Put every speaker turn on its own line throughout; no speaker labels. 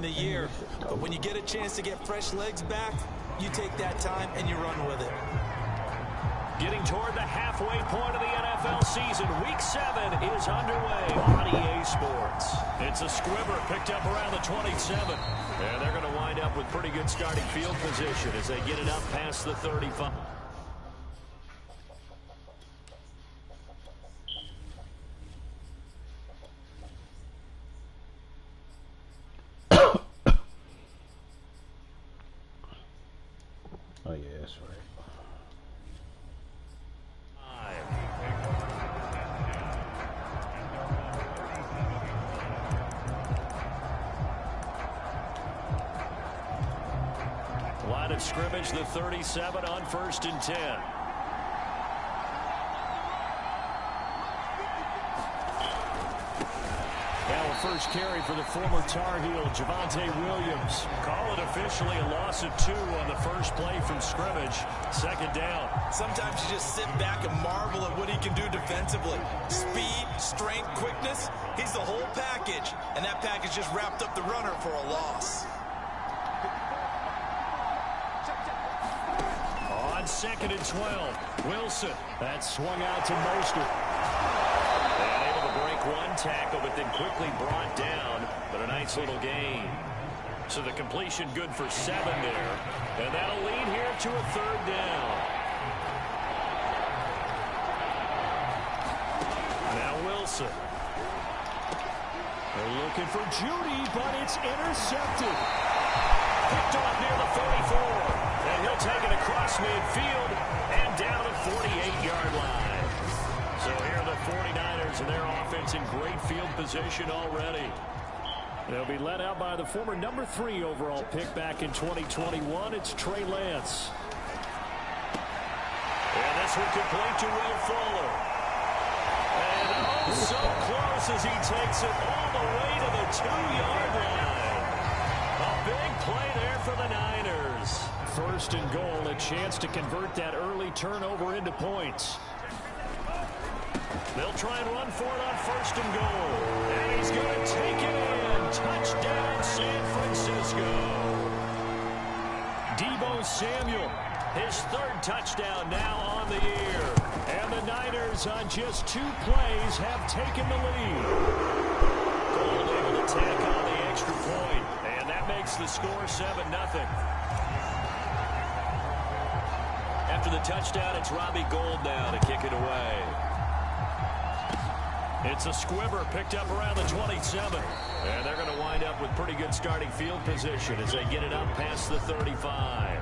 the year. But when you get a chance to get fresh legs back, you take that time and you run with it.
Getting toward the halfway point of the NFL season, Week 7 is underway on EA Sports. It's a squibber picked up around the 27. And they're going to wind up with pretty good starting field position as they get it up past the 35.
Oh, yeah, that's right.
Line of scrimmage, the 37 on 1st and 10. Now a first carry for the former Tar Heel, Javonte Williams. Call it officially a loss of 2 on the first play from scrimmage. 2nd down.
Sometimes you just sit back and marvel at what he can do defensively. Speed, strength, quickness, he's the whole package. And that package just wrapped up the runner for a loss.
On 2nd and 12, Wilson. That swung out to Mostert. And able to break one tackle, but then quickly brought down. But a nice little gain. So the completion good for 7 there. And that'll lead here to a 3rd down. Now Wilson. They're looking for Judy, but it's intercepted. Picked off near the 44. And he'll take it across midfield and down to the 48-yard line. So here are the 49ers and their offense in great field position already. They'll be led out by the former number 3 overall pick back in 2021. It's Trey Lance. And this one complete to Will Fuller. And oh, so close as he takes it all the way to the 2-yard line. A big play there for the Niners. 1st and goal, a chance to convert that early turnover into points. They'll try and run for it on 1st and goal. And he's going to take it in. Touchdown, San Francisco. Deebo Samuel, his 3rd touchdown now on the year. And the Niners on just 2 plays have taken the lead. Gold able to tack on the extra point. And that makes the score 7-0. After the touchdown, it's Robbie Gould now to kick it away. It's a squibber picked up around the 27. And they're going to wind up with pretty good starting field position as they get it up past the 35.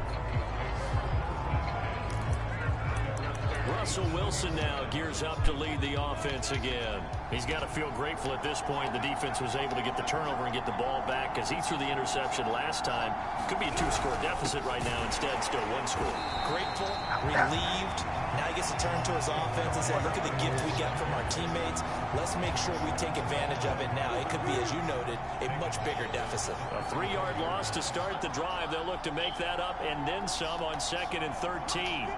Russell Wilson now gears up to lead the offense again. He's got to feel grateful at this point the defense was able to get the turnover and get the ball back because he threw the interception last time. Could be a 2-score deficit right now. Instead, still 1 score.
Grateful, relieved. Now he gets to turn to his offense and say, look at the gift we got from our teammates. Let's make sure we take advantage of it now. It could be, as you noted, a much bigger deficit.
A 3-yard loss to start the drive. They'll look to make that up and then some on 2nd and 13.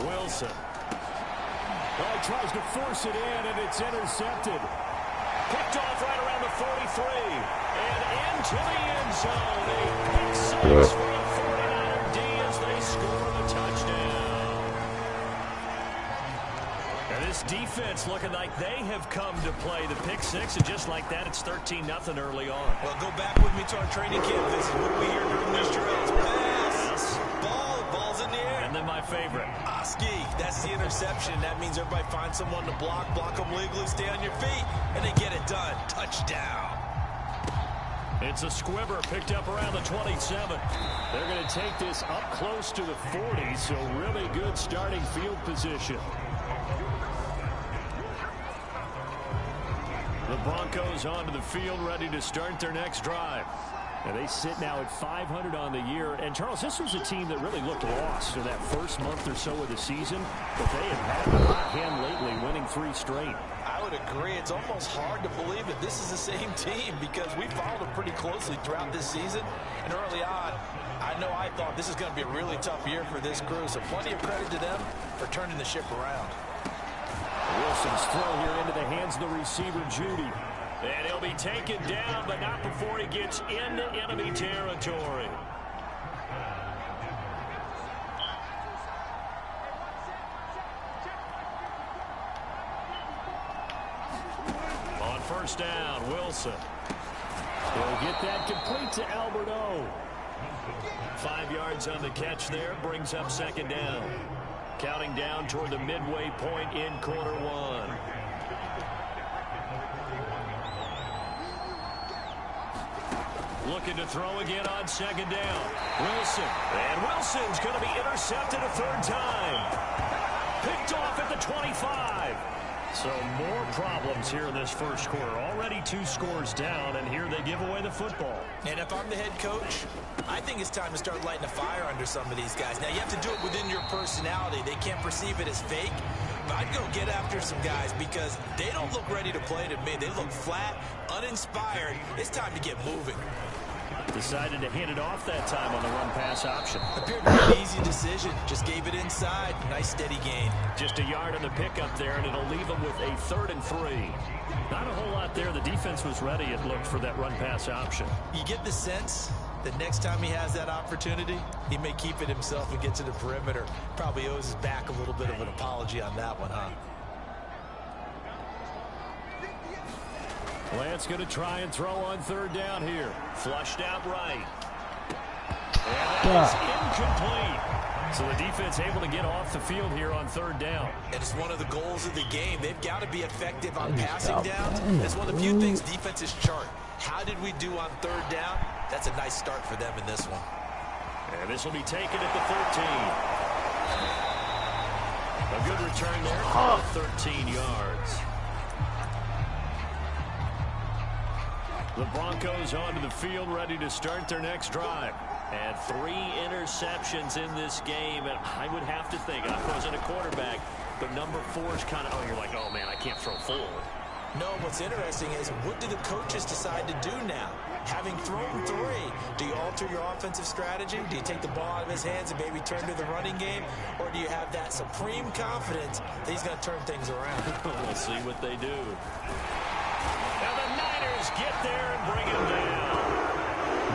Wilson. Oh, he tries to force it in, and it's intercepted. Picked off right around the 43. And into the end zone. A pick 6 for the 49er D as they score the touchdown. And this defense looking like they have come to play the pick 6, and just like that, it's 13-0 early on.
Well, go back with me to our training camp visit. What do we hear during these drills? Pass. Ball's in the air.
And then my favorite.
Ski, that's the interception. That means everybody finds someone to block them legally, stay on your feet, and they get it done. Touchdown.
It's a squibber picked up around the 27. They're going to take this up close to the 40, so really good starting field position. The Broncos onto the field, ready to start their next drive. And they sit now at 500 on the year. And, Charles, this was a team that really looked lost in that first month or so of the season. But they have had a hot hand lately, winning 3 straight.
I would agree. It's almost hard to believe that this is the same team because we followed them pretty closely throughout this season. And early on, I thought this is going to be a really tough year for this crew. So plenty of credit to them for turning the ship around.
Wilson's throw here into the hands of the receiver, Judy. And he'll be taken down, but not before he gets into enemy territory. On first down, Wilson. He'll get that complete to Alberto. 5 yards on the catch there, brings up second down. Counting down toward the midway point in quarter one. Looking to throw again on second down. Wilson. And Wilson's going to be intercepted a third time. Picked off at the 25. So more problems here in this first quarter. Already 2 scores down, and here they give away the football.
And if I'm the head coach, I think it's time to start lighting a fire under some of these guys. Now, you have to do it within your personality. They can't perceive it as fake. But I'd go get after some guys because they don't look ready to play to me. They look flat, uninspired. It's time to get moving.
Decided to hand it off that time on the run-pass option.
Appeared to be an easy decision. Just gave it inside. Nice steady gain.
Just a yard on the pickup there, and it'll leave them with a 3rd and 3. Not a whole lot there. The defense was ready, it looked, for that run-pass option.
You get the sense that next time he has that opportunity, he may keep it himself and get to the perimeter. Probably owes his back a little bit of an apology on that one, huh?
Lance going to try and throw on third down here. Flushed out right. And that is incomplete. So the defense able to get off the field here on third down.
And it's one of the goals of the game. They've got to be effective on passing downs. It's one of the few things defenses chart. How did we do on third down? That's a nice start for them in this one.
And this will be taken at the 13. A good return there for 13 yards. The Broncos onto the field, ready to start their next drive. And 3 interceptions in this game. And I would have to think, I wasn't a quarterback, but number 4 is kind of, oh, you're like, oh, man, I can't throw forward.
No, what's interesting is what do the coaches decide to do now? Having thrown 3, do you alter your offensive strategy? Do you take the ball out of his hands and maybe turn to the running game? Or do you have that supreme confidence that he's going to turn things around?
We'll see what they do. Now the Niners get there and bring him down.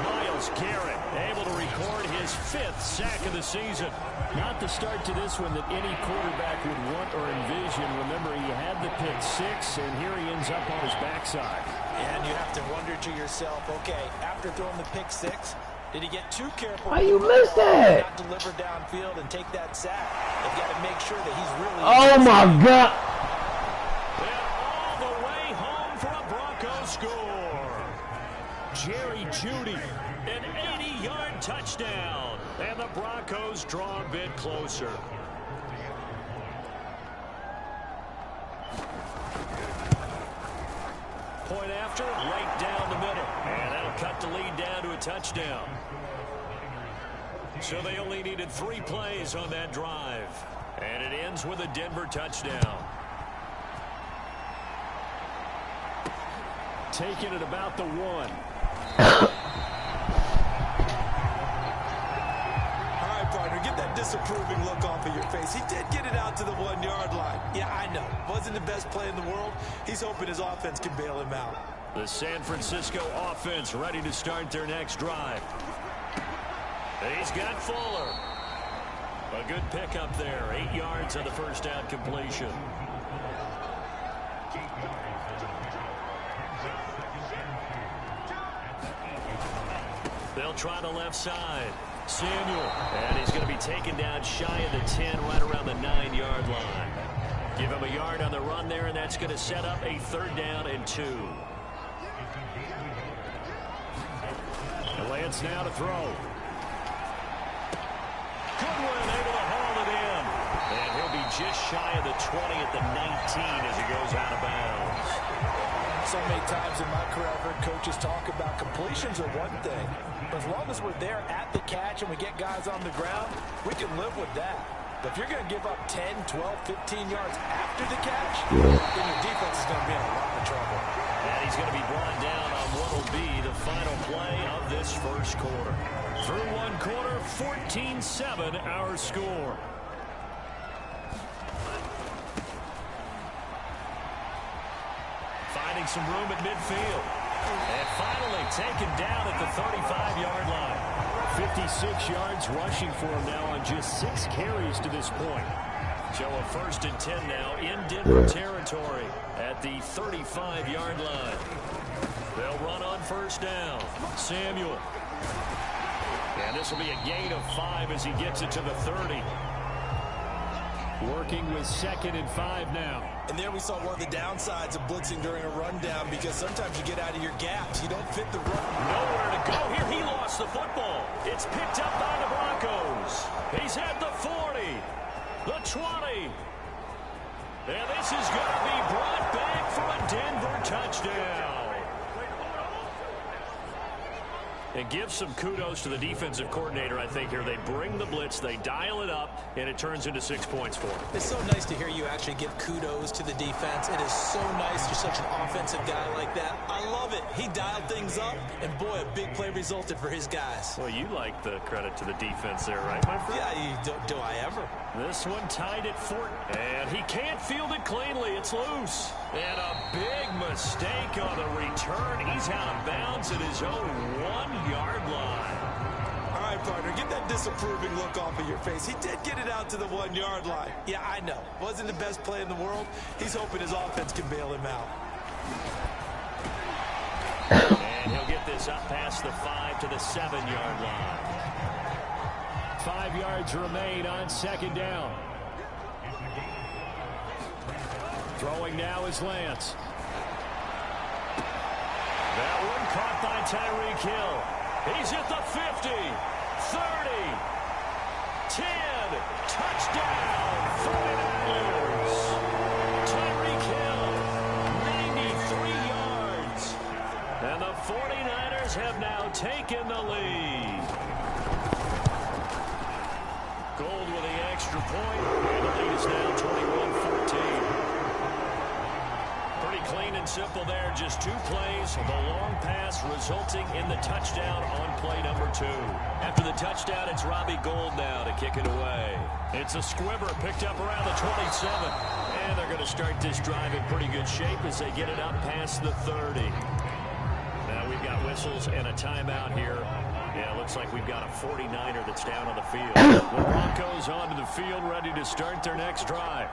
Myles Garrett able to record his 5th sack of the season. Not the start to this one that any quarterback would want or envision. Remember, he had the pick 6, and here he ends up on his backside.
And you have to wonder to yourself, okay, after throwing the pick 6, did he get too careful?
Why you miss that?
Not deliver downfield and take that sack. They've got to make sure that he's really.
Oh my God!
And all the way home for a Broncos score. Jerry Jeudy, an 80-yard touchdown, and the Broncos draw a bit closer. Point after, right down the middle. And that'll cut the lead down to a touchdown. So they only needed 3 plays on that drive. And it ends with a Denver touchdown. Taking it about the 1.
Get that disapproving look off of your face. He did get it out to the 1-yard line. Yeah, I know. Wasn't the best play in the world. He's hoping his offense can bail him out.
The San Francisco offense ready to start their next drive. He's got Fuller. A good pickup there. 8 yards on the first down completion. They'll try the left side. Samuel, and he's going to be taken down shy of the 10, right around the 9-yard line. Give him a yard on the run there, and that's going to set up a 3rd down and 2. Lance now to throw. Goodwin able to haul it in. And he'll be just shy of the 20 at the 19 as he goes out of bounds.
So many times in my career, I've heard coaches talk about completions are one thing. But as long as we're there at the catch and we get guys on the ground, we can live with that. But if you're going to give up 10, 12, 15 yards after the catch, then your defense is going to be in a lot of trouble.
And he's going to be brought down on what will be the final play of this first quarter. Through 1 quarter, 14-7 our score. Finding some room at midfield. And finally taken down at the 35-yard line. 56 yards rushing for him now on just 6 carries to this point. So a 1st and 10 now in Denver territory at the 35-yard line. They'll run on 1st down. Samuel. And this will be a gain of 5 as he gets it to the 30. Working with 2nd and 5 now.
And there we saw one of the downsides of blitzing during a rundown, because sometimes you get out of your gaps. You don't fit the run.
Nowhere to go here. He lost the football. It's picked up by the Broncos. He's at the 40, the 20. And this is going to be brought back for a Denver touchdown. And give some kudos to the defensive coordinator, I think, here. They bring the blitz, they dial it up, and it turns into 6 points for them.
It's so nice to hear you actually give kudos to the defense. It is so nice. You're such an offensive guy like that. I love it. He dialed things up, and boy, a big play resulted for his guys.
Well, you like the credit to the defense there, right, my friend?
Yeah, do I ever?
This one tied at 4, and he can't field it cleanly. It's loose. And a big mistake on the return. He's out of bounds at his own 1-yard line.
All right, partner, get that disapproving look off of your face. He did get it out to the 1-yard line. Yeah, I know. Wasn't the best play in the world. He's hoping his offense can bail him out.
And he'll get this up past the 5 to the 7-yard line. 5 yards remain on 2nd down. Throwing now is Lance. That one caught by Tyreek Hill. He's at the 50, 30, 10, touchdown, 49ers. Tyreek Hill, 93 yards. And the 49ers have now taken the lead. Gold with the extra point, and the lead is now 21-14. Clean and simple there, just 2 plays. The long pass resulting in the touchdown on play number 2. After the touchdown, it's Robbie Gould now to kick it away. It's a squibber picked up around the 27. And they're going to start this drive in pretty good shape as they get it up past the 30. Now we've got whistles and a timeout here. Yeah, it looks like we've got a 49er that's down on the field. The Broncos onto the field ready to start their next drive.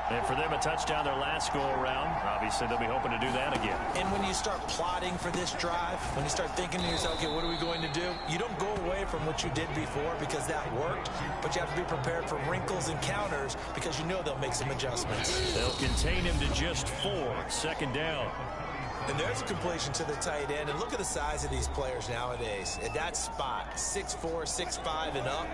And for them, a touchdown their last go-around. Obviously, they'll be hoping to do that again.
And when you start plotting for this drive, when you start thinking to yourself, okay, what are we going to do? You don't go away from what you did before because that worked, but you have to be prepared for wrinkles and counters because you know they'll make some adjustments.
They'll contain him to just 4. 2nd down.
And there's a completion to the tight end. And look at the size of these players nowadays. At that spot, 6'4", 6'5", and up.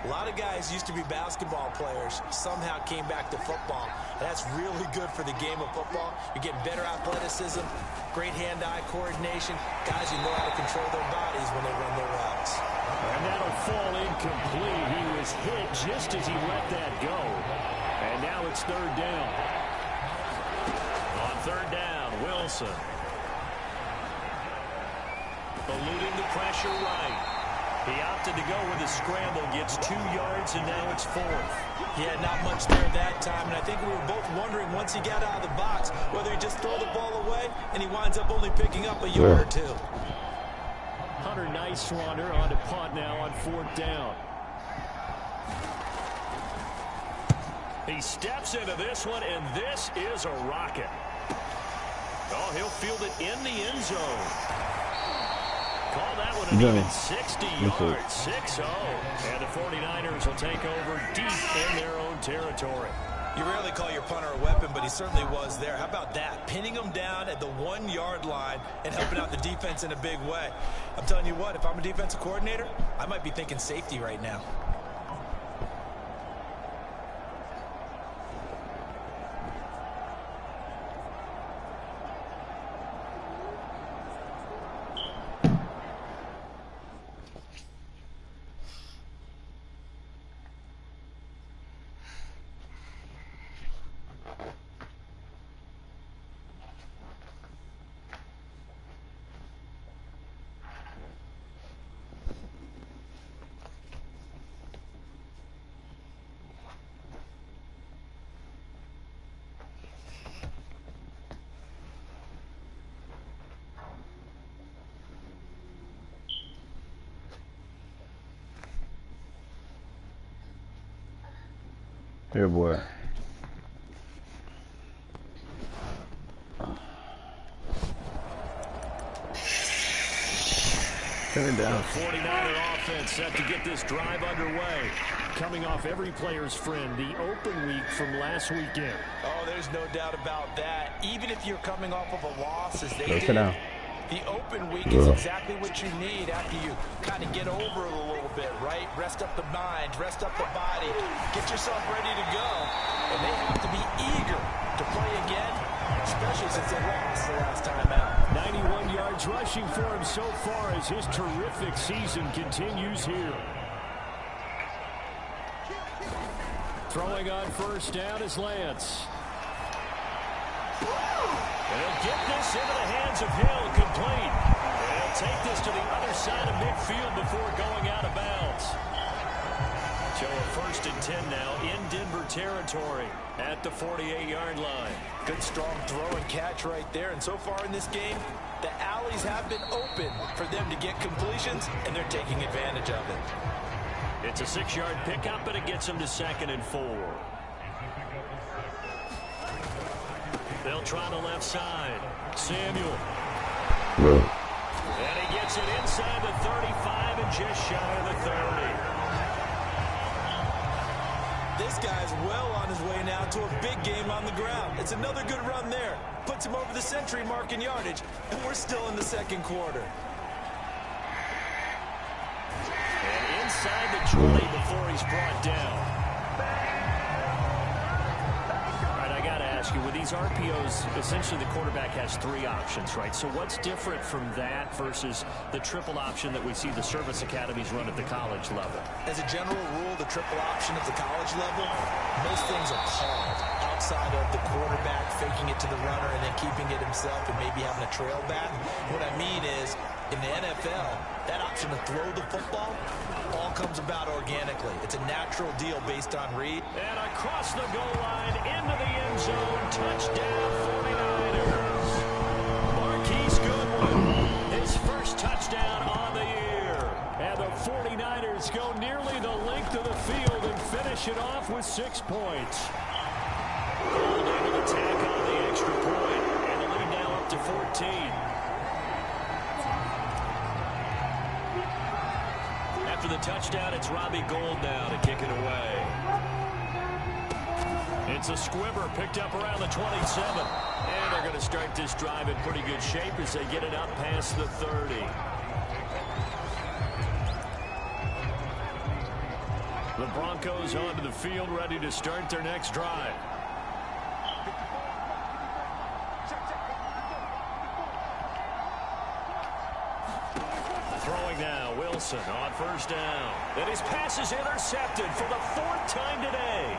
A lot of guys used to be basketball players, somehow came back to football. And that's really good for the game of football. You're getting better athleticism, great hand-eye coordination. Guys who know how to control their bodies when they run their routes.
And that'll fall incomplete. He was hit just as he let that go. And now it's 3rd down. On 3rd down, Wilson. Eluding the pressure right. He opted to go with a scramble, gets 2 yards, and now it's 4th.
Yeah, not much there that time, and I think we were both wondering once he got out of the box whether he just throw the ball away, and he winds up only picking up a yard or 2.
Hunter Nicewander on to punt now on 4th down. He steps into this one, and this is a rocket. Oh, he'll field it in the end zone. Call that one an even 60 yards, 6-0. And the 49ers will take over deep in their own territory.
You rarely call your punter a weapon, but he certainly was there. How about that? Pinning him down at the 1-yard line and helping out the defense in a big way. I'm telling you what, if I'm a defensive coordinator, I might be thinking safety right now.
Here, boy. Turn it down.
49er offense set to get this drive underway. Coming off every player's friend, the open week from last weekend.
Oh, there's no doubt about that. Even if you're coming off of a loss as they
Go
did,
sit down.
the open week is exactly what you need after you kind of get over it a little bit, right? Rest up the mind, rest up the body, get yourself ready to go. And they have to be eager to play again, especially since they lost the last time out.
91 yards rushing for him so far as his terrific season continues here. Throwing on first down is Lance. And he'll get this into the hands of Hill, complete. And he'll take this to the other side of midfield before going out of bounds. So a 1st and 10 now in Denver territory at the 48-yard line.
Good strong throw and catch right there. And so far in this game, the alleys have been open for them to get completions, and they're taking advantage of it.
It's a 6-yard pickup, but it gets them to 2nd and 4. They'll try the left side. Samuel. And he gets it inside the 35 and just shy of the 30.
This guy's well on his way now to a big game on the ground. It's another good run there. Puts him over the century mark in yardage, and we're still in the 2nd quarter.
And inside the 20 before he's brought down. With these RPOs, essentially the quarterback has 3 options, right? So what's different from that versus the triple option that we see the service academies run at the college level?
As a general rule, the triple option at the college level, most things are called outside of the quarterback faking it to the runner and then keeping it himself and maybe having a trail back. What I mean is, in the NFL, that option to throw the football all comes about organically. It's a natural deal based on read.
And across the goal line, into the end zone, touchdown 49ers. Marquise Goodwin, his first touchdown on the year. And the 49ers go nearly the length of the field and finish it off with 6 points. Gold able to tack on the extra point, and the lead now up to 14. After the touchdown, it's Robbie Gould now to kick it away. It's a squibber picked up around the 27. And they're going to start this drive in pretty good shape as they get it up past the 30. The Broncos onto the field ready to start their next drive. Throwing now, Wilson on first down. And his pass is intercepted for the 4th time today.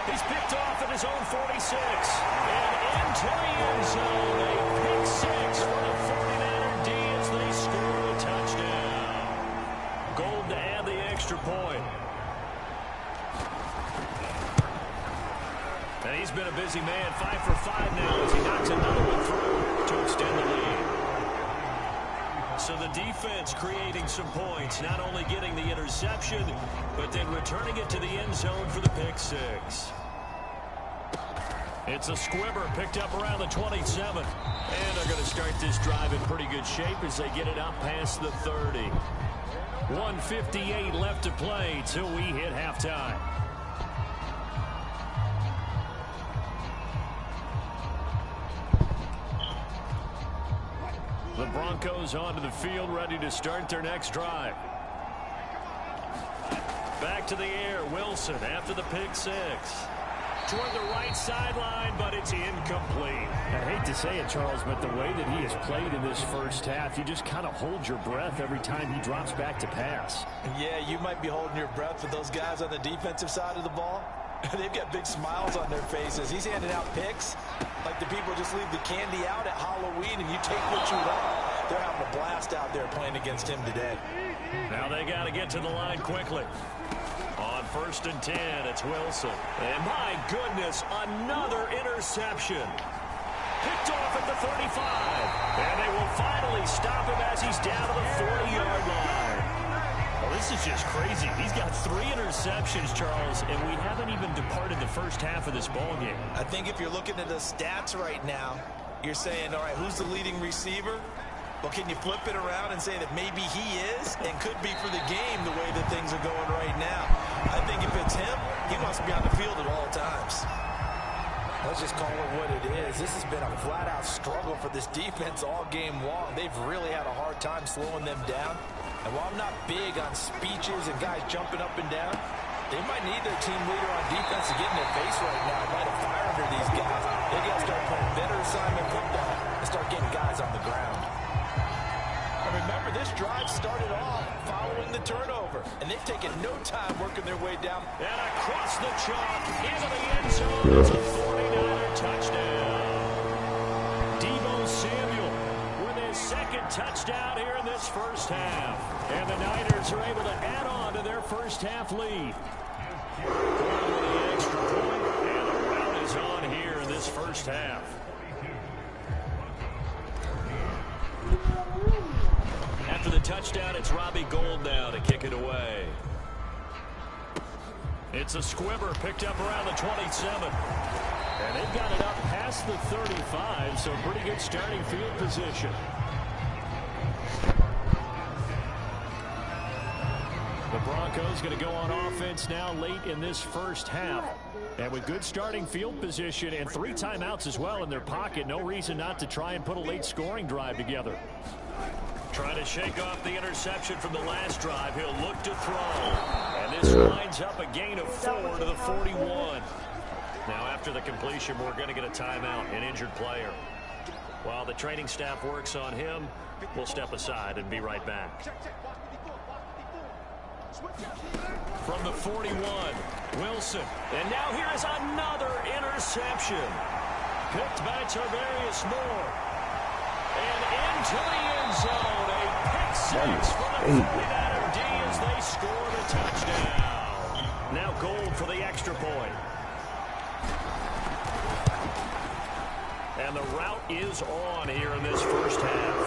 He's picked off at his own 46. And into the end zone, a pick 6 for the 49er D as they score a touchdown. Gold to add the extra point. And he's been a busy man, 5 for 5 now as he knocks another one through to extend the lead. So the defense creating some points, not only getting the interception, but then returning it to the end zone for the pick 6. It's a squibber picked up around the 27. And they're going to start this drive in pretty good shape as they get it up past the 30. 1:58 left to play till we hit halftime. The Broncos onto the field ready to start their next drive. Back to the air, Wilson after the pick 6. Toward the right sideline, but it's incomplete.
I hate to say it, Charles, but the way that he has played in this first half, you just kind of hold your breath every time he drops back to pass.
Yeah, you might be holding your breath with those guys on the defensive side of the ball. They've got big smiles on their faces. He's handing out picks like the people just leave the candy out at Halloween and you take what you want. They're having a blast out there playing against him today.
Now they got to get to the line quickly. On 1st and 10, it's Wilson. And my goodness, another interception. Picked off at the 35. And they will finally stop him as he's down to the 40-yard line. Well, this
This is just crazy. He's got 3 interceptions, Charles, and we haven't even departed the first half of this ball game.
I think if you're looking at the stats right now, you're saying, all right, who's the leading receiver? Well, can you flip it around and say that maybe he is and could be for the game the way that things are going right now? I think if it's him, he wants to be on the field at all times. Let's just call it what it is. This has been a flat-out struggle for this defense all game long. They've really had a hard time slowing them down. And while I'm not big on speeches and guys jumping up and down, they might need their team leader on defense to get in their face right now. Light a fire under these guys. They got to start playing better assignment football and start getting guys on the ground. And remember, this drive started off following the turnover, and they've taken no time working their way down.
And across the chalk into the end zone. It's a 49er touchdown. Deebo Samuel with his second touchdown here in this first half. And the Niners are able to add on to their first half lead. The extra point, and the rout is on here in this first half. After the touchdown, it's Robbie Gould now to kick it away. It's a squibber picked up around the 27. And they've got it up past the 35, so pretty good starting field position. The Broncos going to go on offense now late in this first half. And with good starting field position and 3 timeouts as well in their pocket, no reason not to try and put a late scoring drive together. Trying to shake off the interception from the last drive. He'll look to throw. And this lines up a gain of 4 to the 41. Now after the completion, we're going to get a timeout, an injured player. While the training staff works on him, we'll step aside and be right back. From the 41, Wilson. And now here is another interception. Picked by Tarvarius Moore. And into the end zone. A pick six for the 49er D as they score the touchdown. Now Gould for the extra point. And the route is on here in this first half.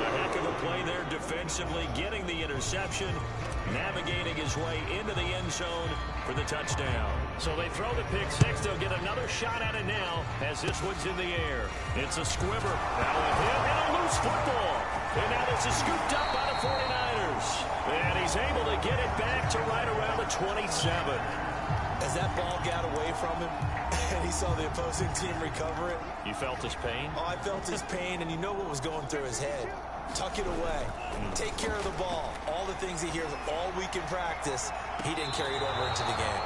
A heck of a play there defensively, getting the interception, navigating his way into the end zone for the touchdown. So they throw the pick six. They'll get another shot at it now as this one's in the air. It's a squibber. That will hit and a loose football. And now this is scooped up by the 49ers. And he's able to get it back to right around the 27.
As that ball got away from him and he saw the opposing team recover it.
You felt his pain?
Oh, I felt his pain, and you know what was going through his head. Tuck it away. Take care of the ball. All the things he hears all week in practice, he didn't carry it over into the game.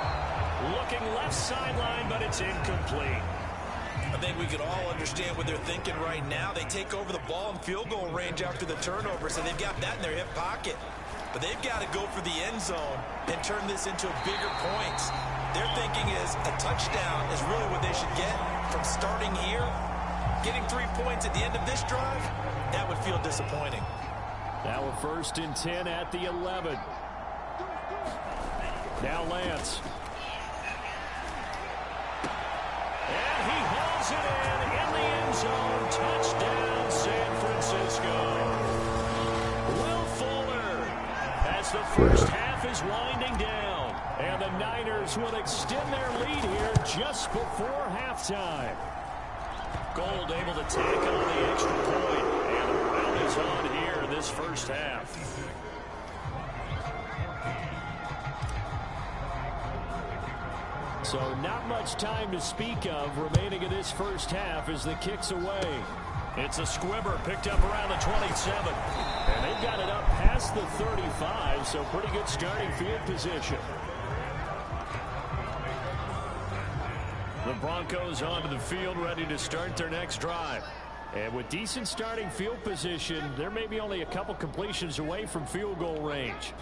Looking left sideline, but it's incomplete.
I think we can all understand what they're thinking right now. They take over the ball in field goal range after the turnover, so they've got that in their hip pocket. But they've got to go for the end zone and turn this into bigger points. Their thinking is a touchdown is really what they should get from starting here. Getting 3 points at the end of this drive, that would feel disappointing.
Now a 1st and 10 at the 11. Now Lance. And he hauls it in the end zone. Touchdown, San Francisco. Will Fuller, as the first half is winding down. And the Niners will extend their lead here just before halftime. Gould able to tack on the extra point. And the round is on here in this first half. So not much time to speak of remaining in this first half as the kick's away. It's a squibber picked up around the 27. And they've got it up past the 35, so pretty good starting field position. The Broncos onto the field, ready to start their next drive. And with decent starting field position, they're maybe only a couple completions away from field goal range.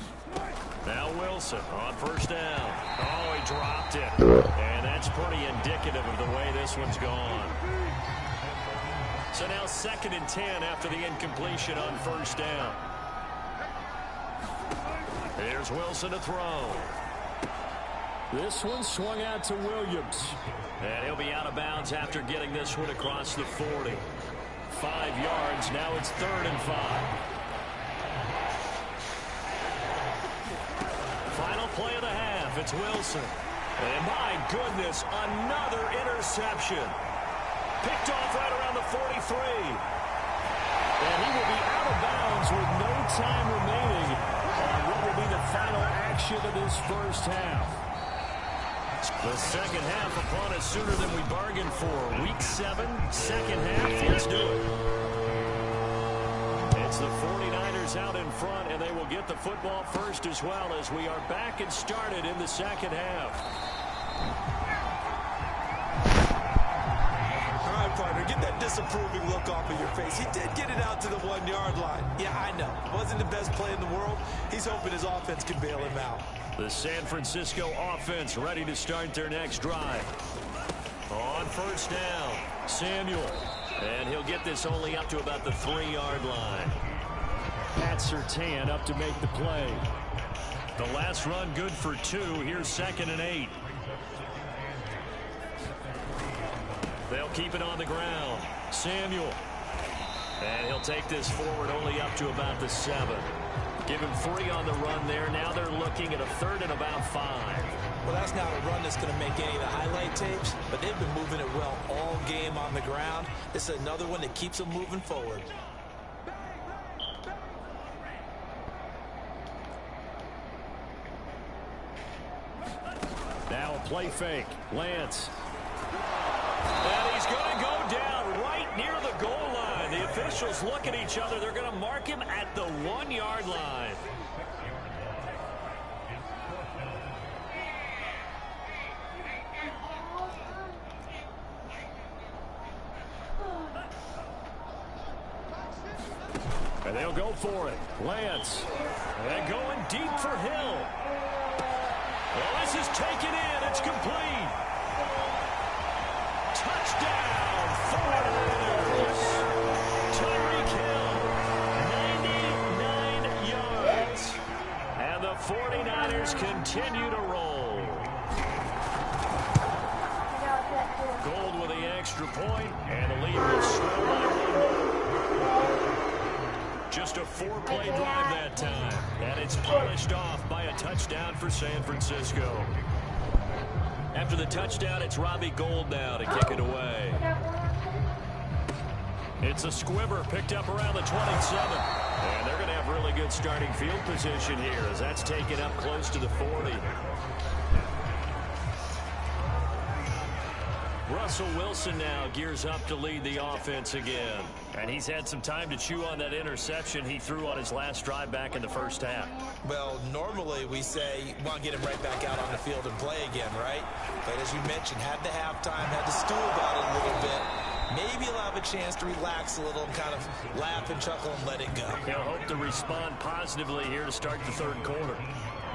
Now Wilson on first down. Oh, he dropped it. And that's pretty indicative of the way this one's gone. So now 2nd and 10 after the incompletion on first down. Here's Wilson to throw. This one swung out to Williams. And he'll be out of bounds after getting this one across the 40. 5 yards. Now it's 3rd and 5. It's Wilson. And my goodness, another interception. Picked off right around the 43. And he will be out of bounds with no time remaining on what will be the final action of this first half. The second half upon us sooner than we bargained for. Week 7, second half. Let's do it. It's the 49ers out in front, and they will get the football first as well as we are back and started in the second half.
All right, partner, get that disapproving look off of your face. He did get it out to the 1-yard line. Yeah, I know. It wasn't the best play in the world. He's hoping his offense can bail him out.
The San Francisco offense ready to start their next drive. On first down, Samuel. And he'll get this only up to about the 3-yard line.
Pat Surtain up to make the play.
The last run good for 2. Here's 2nd and 8. They'll keep it on the ground. Samuel. And he'll take this forward only up to about the 7. Give him 3 on the run there. Now they're looking at a 3rd and about 5.
Well, that's not a run that's going to make any of the highlight tapes, but they've been moving it well all game on the ground. This is another one that keeps them moving forward.
Now a play fake. Lance.
And he's going to go down right near the goal line. The officials look at each other. They're going to mark him at the 1-yard line.
And they'll go for it. Lance.
And going deep for Hill. Well, this is taken in. It's complete. Touchdown, 49ers. Tyreek Hill, 99 yards. And the 49ers continue to roll. Gold with the extra point, and the lead will slow by 1. Just a 4-play drive that time. And it's polished off by a touchdown for San Francisco. After the touchdown, it's Robbie Gould now to kick it away. It's a squibber picked up around the 27. And they're going to have really good starting field position here as that's taken up close to the 40. Russell Wilson now gears up to lead the offense again. And he's had some time to chew on that interception he threw on his last drive back in the first half.
Well, normally we say, want to get him right back out on the field and play again, right? But as you mentioned, had the halftime, had to stew about it a little bit. Maybe he'll have a chance to relax a little and kind of laugh and chuckle and let it go.
He'll hope to respond positively here to start the 3rd quarter.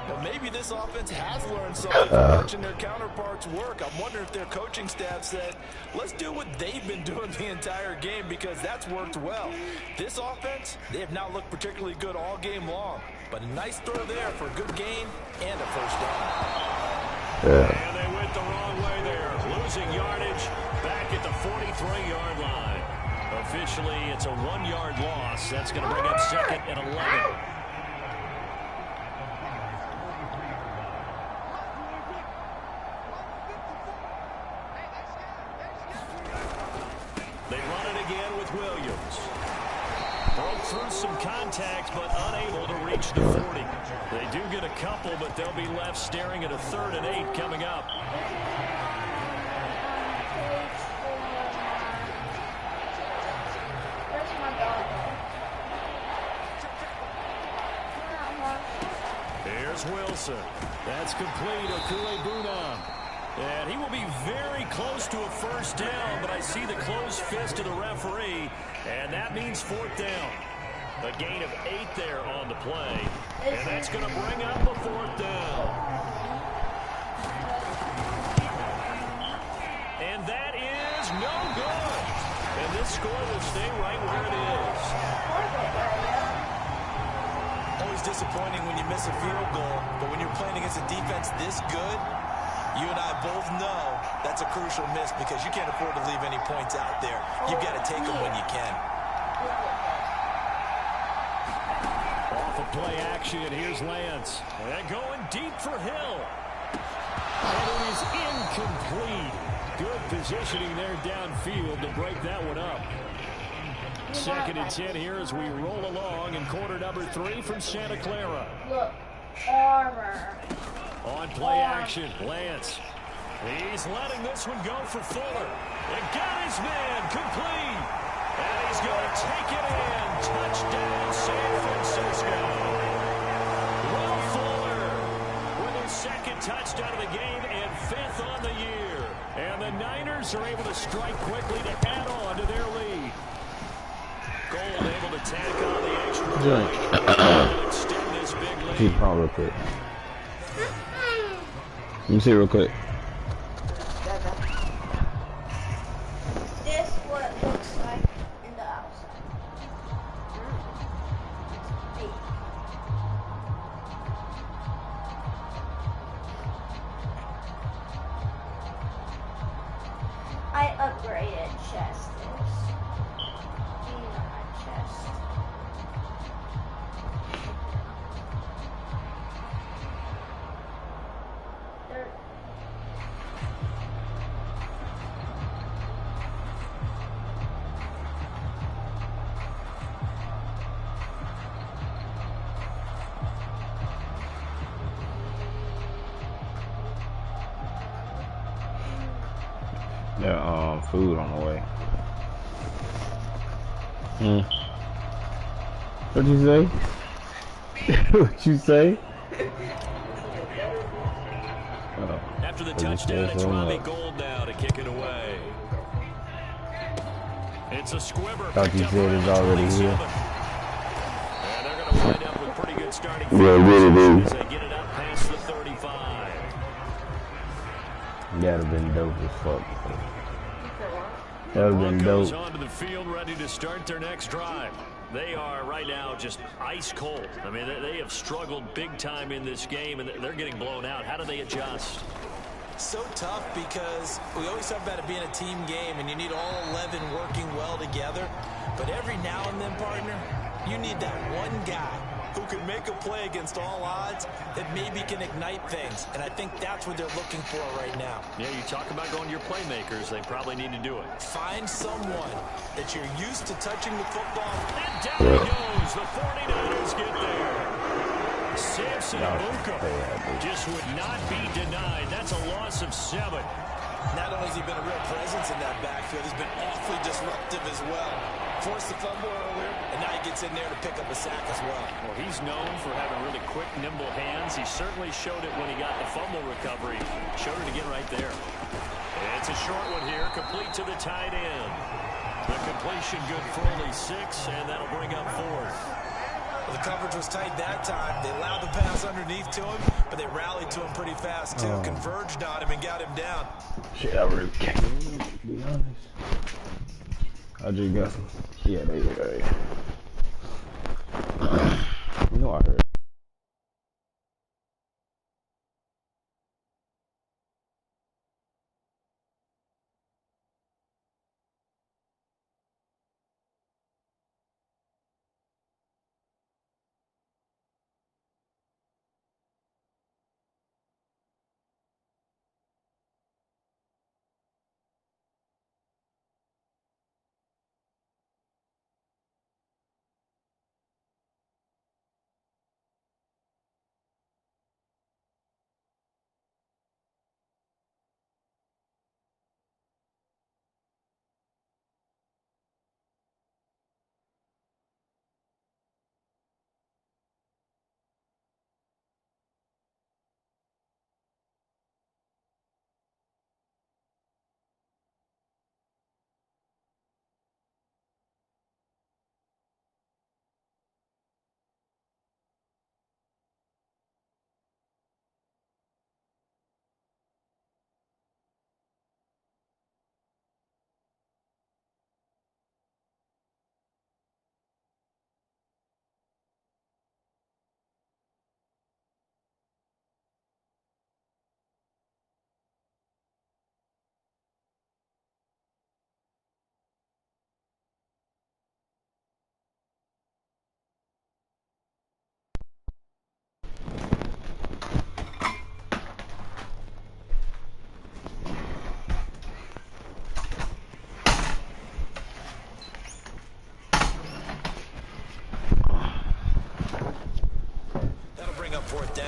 Well, maybe this offense has learned something from watching their counterparts work. I'm wondering if their coaching staff said, let's do what they've been doing the entire game because that's worked well. This offense, they have not looked particularly good all game long. But a nice throw there for a good gain and a first down.
And they went the wrong way there. Losing yardage back at the 43-yard line. Officially, it's a 1-yard loss. That's going to bring up 2nd and 11. They run it again with Williams. Broke through some contact, but unable to reach the 40. They do get a couple, but they'll be left staring at a 3rd and 8 coming up. Here's Wilson. That's complete. Okule-Bunam. And he will be very close to a first down, but I see the closed fist of the referee, and that means 4th down. A gain of 8 there on the play, and that's going to bring up a 4th down. And that is no good. And this score will stay right where it is.
Always disappointing when you miss a field goal, but when you're playing against a defense this good, you and I both know that's a crucial miss because you can't afford to leave any points out there. You've got to take them when you can.
Off of play action, here's Lance.
And going deep for Hill.
And it is incomplete. Good positioning there downfield to break that one up. 2nd and 10 here as we roll along in quarter number 3 from Santa Clara.
Look, armor.
On play action, Lance. He's letting this one go for Fuller. And got his man complete. And he's going to take it in. Touchdown, San Francisco. Will Fuller with his 2nd touchdown of the game and 5th on the year. And the Niners are able to strike quickly to add on to their lead. Gold able to tack on the extra point. Extend this big lead.
See Paul real quick. Let me see real quick.
This what it looks like in the outside. Big. I upgraded chest. These are my chest. They're
food on the way. What'd you say? What'd you say?
After the touchdown, it's Robbie Gould now to kick it away. It's a squibber.
Thought you said it's already here.
And they're going to wind up with pretty good starting
Yeah, really.
as they get it up past the 35.
That'd have been dope as fuck. That would have been
Broncos
dope.
onto the field ready to start their next drive. They are right now just ice cold. I mean, they have struggled big time in this game, and they're getting blown out. How do they adjust?
So tough because we always talk about it being a team game, and you need all 11 working well together. But every now and then, partner, you need that one guy who can make a play against all odds that maybe can ignite things. And I think that's what they're looking for right now.
Yeah, you talk about going to your playmakers. They probably need to do it.
Find someone that you're used to touching the football.
And down he goes. The 49ers get there. Samson Abuka just would not be denied. That's a loss of 7.
Not only has he been a real presence in that backfield, he's been awfully disruptive as well. Forced the fumble earlier, and now he gets in there to pick up a sack as well.
Well, he's known for having really quick, nimble hands. He certainly showed it when he got the fumble recovery. Showed it again right there. It's a short one here, complete to the tight end. The completion good for only 6, and that'll bring up 4th.
Well, the coverage was tight that time. They allowed the pass underneath to him, but they rallied to him pretty fast, too. Converged on him and got him down.
Shit, I really can't, to be honest. I just got some. Yeah, there you go. You know I heard.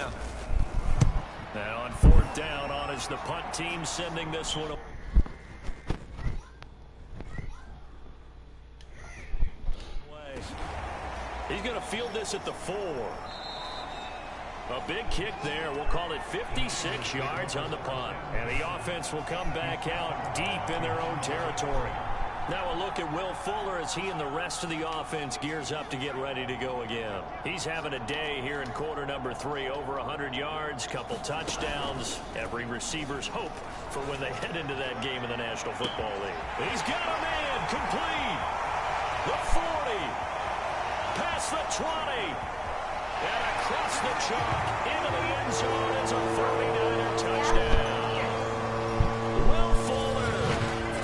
down.
And on 4th down, on is the punt team sending this one. He's going to field this at the 4. A big kick there. We'll call it 56 yards on the punt. And the offense will come back out deep in their own territory. Now a look at Will Fuller as he and the rest of the offense gears up to get ready to go again. He's having a day here in quarter number 3. Over 100 yards, couple touchdowns. Every receiver's hope for when they head into that game in the National Football League. He's got a man complete. The 40. Past the 20. And across the chalk into the end zone. It's a 39er touchdown. Will Fuller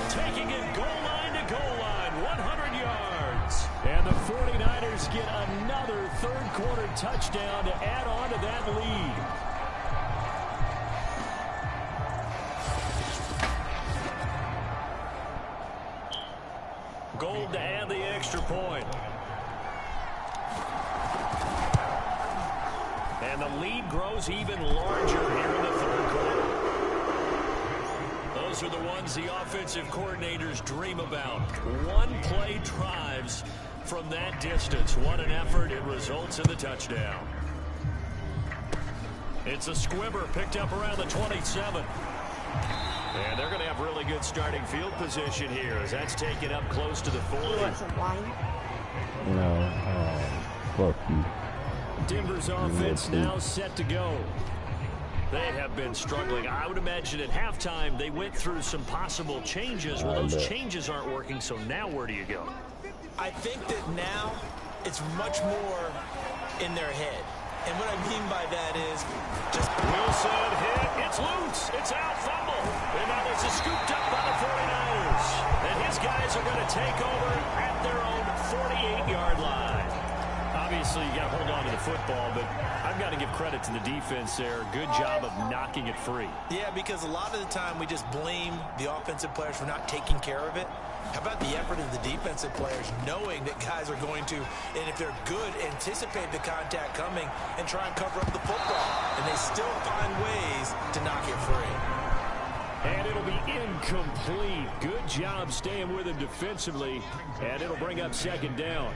taking it goal line to goal line. 100 yards. And the 49ers get another third-quarter touchdown to add on to that lead. Gold to add the extra point. And the lead grows even larger here in the third quarter. Those are the ones the offensive coordinators dream about. One-play drives from that distance. What an effort. It results in the touchdown. It's a squibber picked up around the 27. And they're going to have really good starting field position here as that's taken up close to the 40.
You want some wine?
No, fuck you.
Denver's offense now set to go. They have been struggling. I would imagine at halftime they went through some possible changes. Well, those changes aren't working, so now where do you go?
I think that now it's much more in their head. And what I mean by that is just
Wilson hit. It's loose. It's out. Fumble. And now this is scooped up by the 49ers. And his guys are going to take over at their own 48-yard line. Obviously, you got to hold on to the football, but I've got to give credit to the defense there. Good job of knocking it free.
Yeah, because a lot of the time we just blame the offensive players for not taking care of it. How about the effort of the defensive players knowing that guys are going to, and if they're good, anticipate the contact coming and try and cover up the football. And they still find ways to knock it free.
And it'll be incomplete. Good job staying with him defensively. And it'll bring up 2nd down.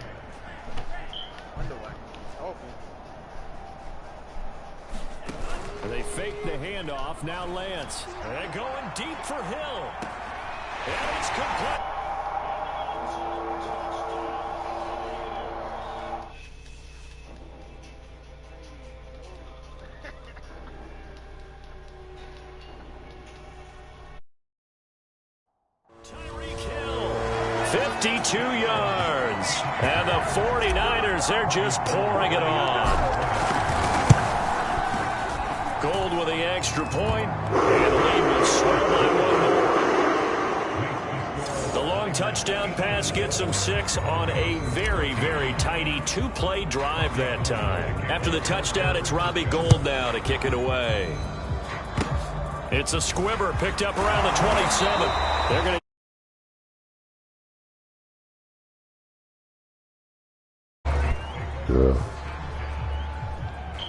They fake the handoff. Now Lance. They're going deep for Hill. And it's complete. Tyreek Hill. 52 yards. And the 49ers, they're just pouring it on. Gold with the extra point, and the lead will swell by 1 more. The long touchdown pass gets them 6 on a very, very tidy 2-play drive that time. After the touchdown, it's Robbie Gould now to kick it away. It's a squibber picked up around the 27. They're going to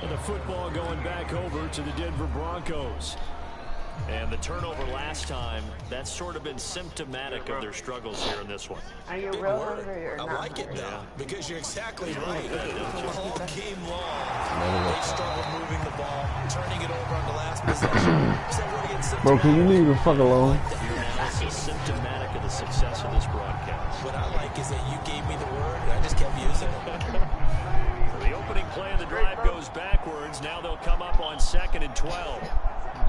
the football going back over to the Denver Broncos. And the turnover last time, that's sort of been symptomatic of their struggles here in this one.
Are you real hungry or
I
not?
like it, though, because you're exactly right. All game long, they struggled moving the ball, turning it over on the last possession.
Bro, can you leave the fuck alone?
This is symptomatic of the success of this broadcast.
What I like is that you gave me the word, and I just kept using it.
The opening play of the drive goes backwards. Now they'll come up on 2nd and 12.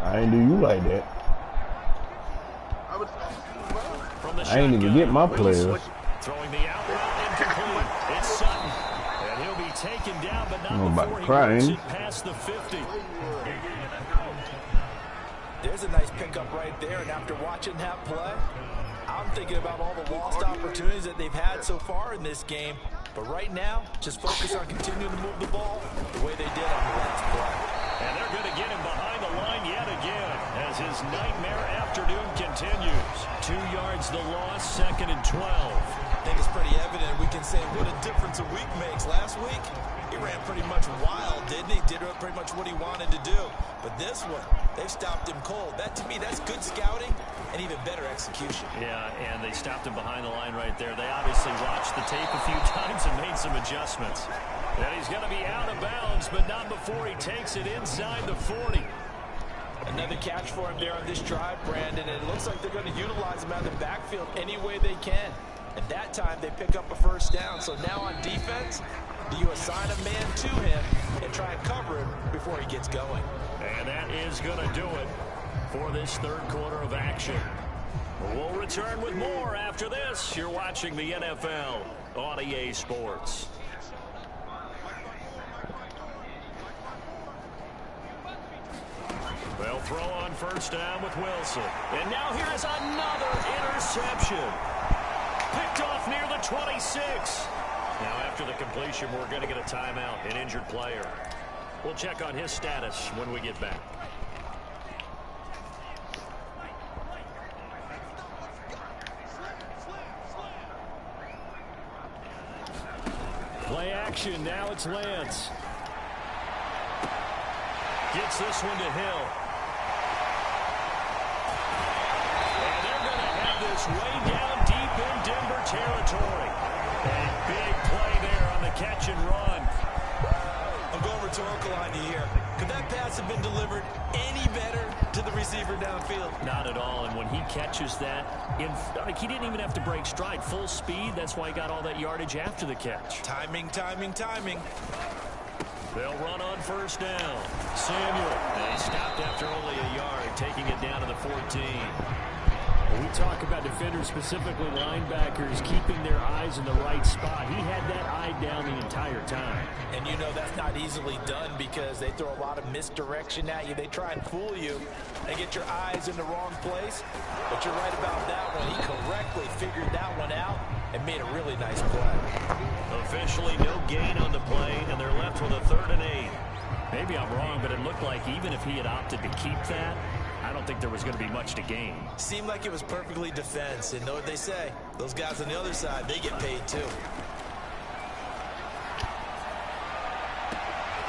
I ain't do you like that.
From the
I ain't even get my players.
Throwing the out route incomplete. It's Sutton. And he'll be taken down, but
I'm
not
about
before
to
he
cry,
makes
ain't
it past the 50.
There's a nice pickup right there, and after watching that play, I'm thinking about all the lost opportunities that they've had so far in this game. But right now, just focus on continuing to move the ball the way they did on the last play.
And they're going to get him behind the line yet again as his nightmare afternoon continues. 2 yards the loss, 2nd and 12.
I think it's pretty evident we can say what a difference a week makes. Last
last week, he ran pretty much wild, didn't he? Did pretty much what he wanted to do. But this one, they've stopped him cold. That, to me, that's good scouting and even better execution.
Yeah, and they stopped him behind the line right there. They obviously watched the tape a few times and made some adjustments. And he's going to be out of bounds, but not before he takes it inside the 40.
Another catch for him there on this drive, Brandon, and it looks like they're going to utilize him out of the backfield any way they can. And that time, they pick up a first down. So now on defense, do you assign a man to him and try and cover him before he gets going?
And that is going to do it for this third quarter of action. We'll return with more after this. You're watching the NFL on EA Sports. They'll throw on first down with Wilson. And now here is another interception. Picked off near the 26. Now after the completion, we're going to get a timeout, an injured player. We'll check on his status when we get back. Play action, now it's Lance. Gets this one to Hill. And they're going to have this way down deep in Denver territory. A big play there on the catch and run.
I'm going rhetorical on you here. Could that pass have been delivered any better to the receiver downfield?
Not at all, and when he catches that, he didn't even have to break stride. Full speed, that's why he got all that yardage after the catch.
Timing, timing, timing.
They'll run on first down. Samuel. And he stopped after only a yard, taking it down to the 14. When we talk about defenders, specifically linebackers, keeping their eyes in the right spot, he had that eye down the entire time.
And you know that's not easily done because they throw a lot of misdirection at you. They try and fool you and get your eyes in the wrong place. But you're right about that one. He correctly figured that one out and made a really nice play.
Officially no gain on the play, and they're left with a 3rd and 8. Maybe I'm wrong, but it looked like even if he had opted to keep that, I don't think there was going to be much to gain.
Seemed like it was perfectly defense, and know what they say. Those guys on the other side, they get paid too.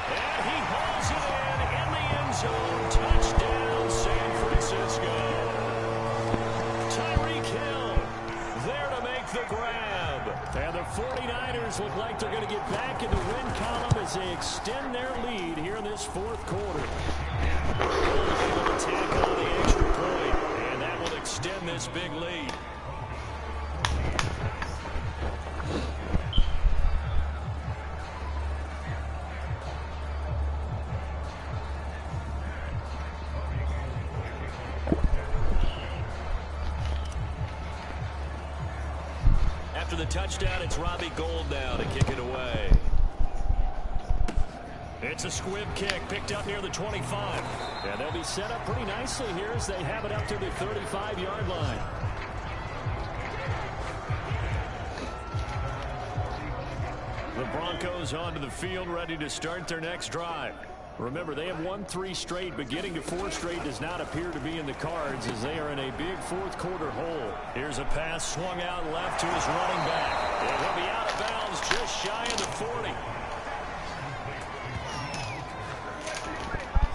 And he hauls it in the end zone. Touchdown, San Francisco. Tyreek Hill there to make the grab. And the 49ers look like they're going to get back in the win column as they extend their lead here in this 4th quarter. Tackle on the extra point, and that will extend this big lead. After the touchdown, it's Robbie Gould now to kick it away. It's a squib kick picked up near the 25. And they'll be set up pretty nicely here as they have it up to the 35-yard line. The Broncos onto the field ready to start their next drive. Remember, they have won 3 straight, but getting to 4 straight does not appear to be in the cards as they are in a big 4th quarter hole. Here's a pass swung out left to his running back. And he'll be out of bounds just shy of the 40.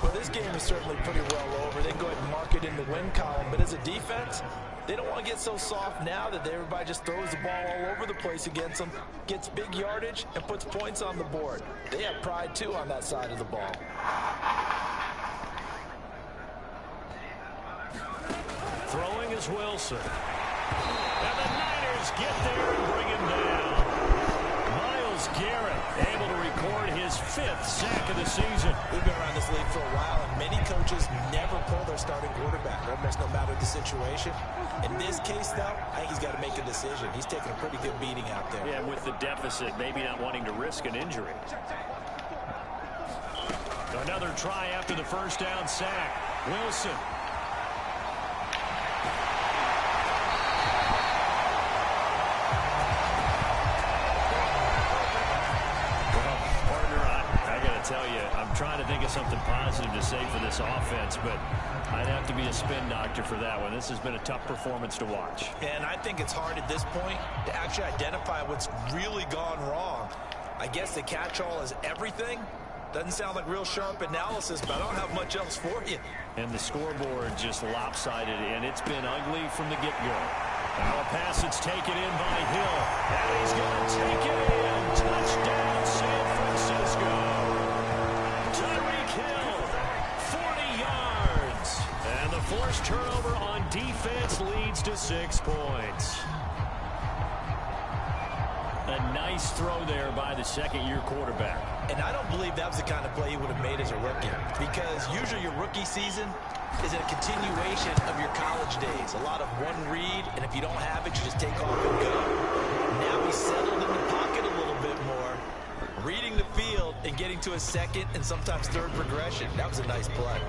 Well, this game is certainly pretty well over. They can go ahead and mark it in the win column. But as a defense, they don't want to get so soft now that everybody just throws the ball all over the place against them, gets big yardage, and puts points on the board. They have pride, too, on that side of the ball.
Throwing is Wilson. And the Niners get there and bring him down. Myles Garrett able to record his 5th sack of the season.
We've been around this league for a while, and many coaches never pull their starting quarterback, almost no matter the situation. In this case, though, I think he's got to make a decision. He's taking a pretty good beating out there.
Yeah, with the deficit, maybe not wanting to risk an injury. Another try after the first down sack. Wilson. Tell you, I'm trying to think of something positive to say for this offense, but I'd have to be a spin doctor for that one. This has been a tough performance to watch.
And I think it's hard at this point to actually identify what's really gone wrong.
I guess the catch-all is everything. Doesn't sound like real sharp analysis, but I don't have much else for you.
And the scoreboard just lopsided, and it's been ugly from the get-go. Now a pass that's taken in by Hill. And he's going to take it in. Touchdown, San Francisco. Tyreek Hill, 40 yards. And the forced turnover on defense leads to 6 points. A nice throw there by the second-year quarterback.
And I don't believe that was the kind of play he would have made as a rookie, because usually your rookie season is a continuation of your college days. A lot of one read, and if you don't have it, you just take off and go. Now he's settled in the pocket a little bit more, reading the field and getting to a second and sometimes third progression. That was a nice play.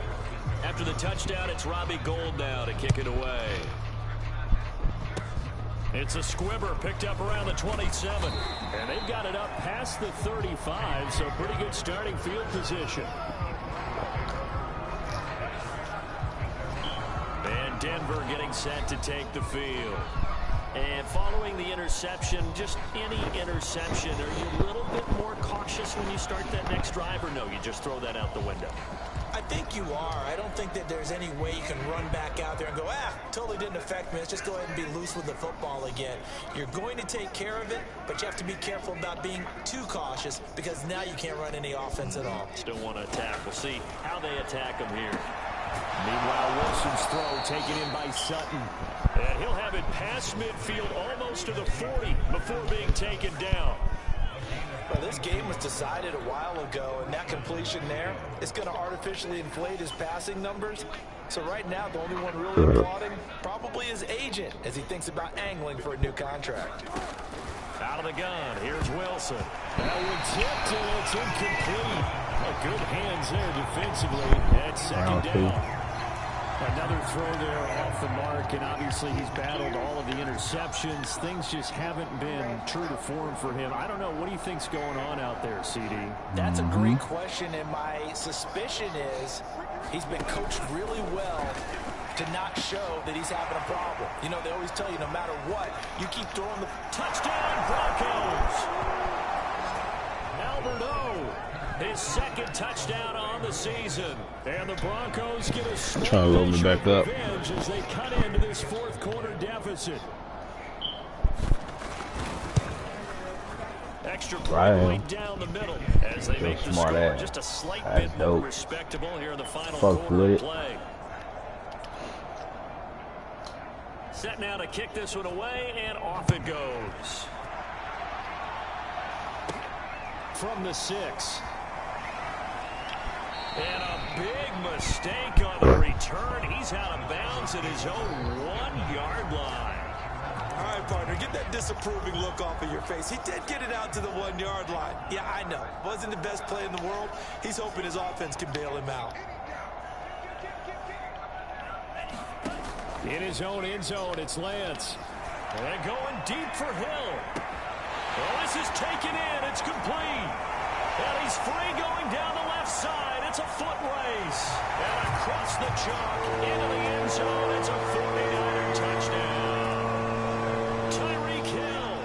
After the touchdown, it's Robbie Gould now to kick it away. It's a squibber picked up around the 27. And they've got it up past the 35, so pretty good starting field position. And Denver getting set to take the field. And following the interception, just any interception, are you a little bit more cautious when you start that next drive, or no, you just throw that out the window?
I think you are. I don't think that there's any way you can run back out there and go, totally didn't affect me. Let's just go ahead and be loose with the football again. You're going to take care of it, but you have to be careful about being too cautious, because now you can't run any offense at all.
Still want to attack. We'll see how they attack him here. Meanwhile, Wilson's throw taken in by Sutton. And he'll have it past midfield almost to the 40 before being taken down.
Well, this game was decided a while ago, and that completion there is going to artificially inflate his passing numbers. So right now, the only one really applauding probably his agent as he thinks about angling for a new contract.
Out of the gun, here's Wilson. That one tipped, and it's incomplete. Good hands there defensively at second down. Another throw there off the mark, and obviously he's battled all of the interceptions. Things just haven't been true to form for him. I don't know. What do you think's going on out there, CD?
That's a great question, and my suspicion is he's been coached really well to not show that he's having a problem. You know, they always tell you no matter what, you keep throwing the
touchdown Broncos. Albert O, his second touchdown on the season. And the Broncos get a small
trying to load me back up
as they cut into this fourth quarter deficit. Extra point right down the middle as they make the score just a slight bit more respectable here in the final quarter of play. Set now to kick this one away, and off it goes. From the 6. And a big mistake on the return. He's out of bounds at his own 1-yard line.
All right, partner, get that disapproving look off of your face. He did get it out to the 1-yard line. Yeah, I know. Wasn't the best play in the world. He's hoping his offense can bail him out.
In his own end zone, it's Lance. And going deep for Hill. Well, this is taken in. It's complete. And he's free going down the left side. It's a foot race. And across the chalk into the end zone. It's a 49er touchdown. Tyreek Hill,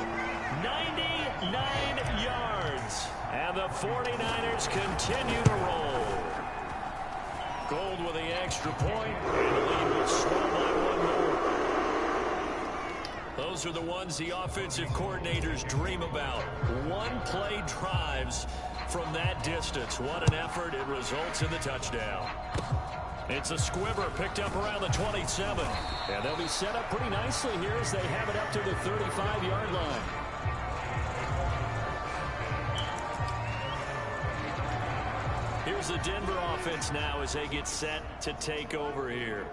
99 yards. And the 49ers continue to roll. Gould with the extra point. And the lead will slow by 1 more. Those are the ones the offensive coordinators dream about. One-play drives from that distance. What an effort. It results in the touchdown. It's a squibber picked up around the 27. And they'll be set up pretty nicely here as they have it up to the 35-yard line. Here's the Denver offense now as they get set to take over here.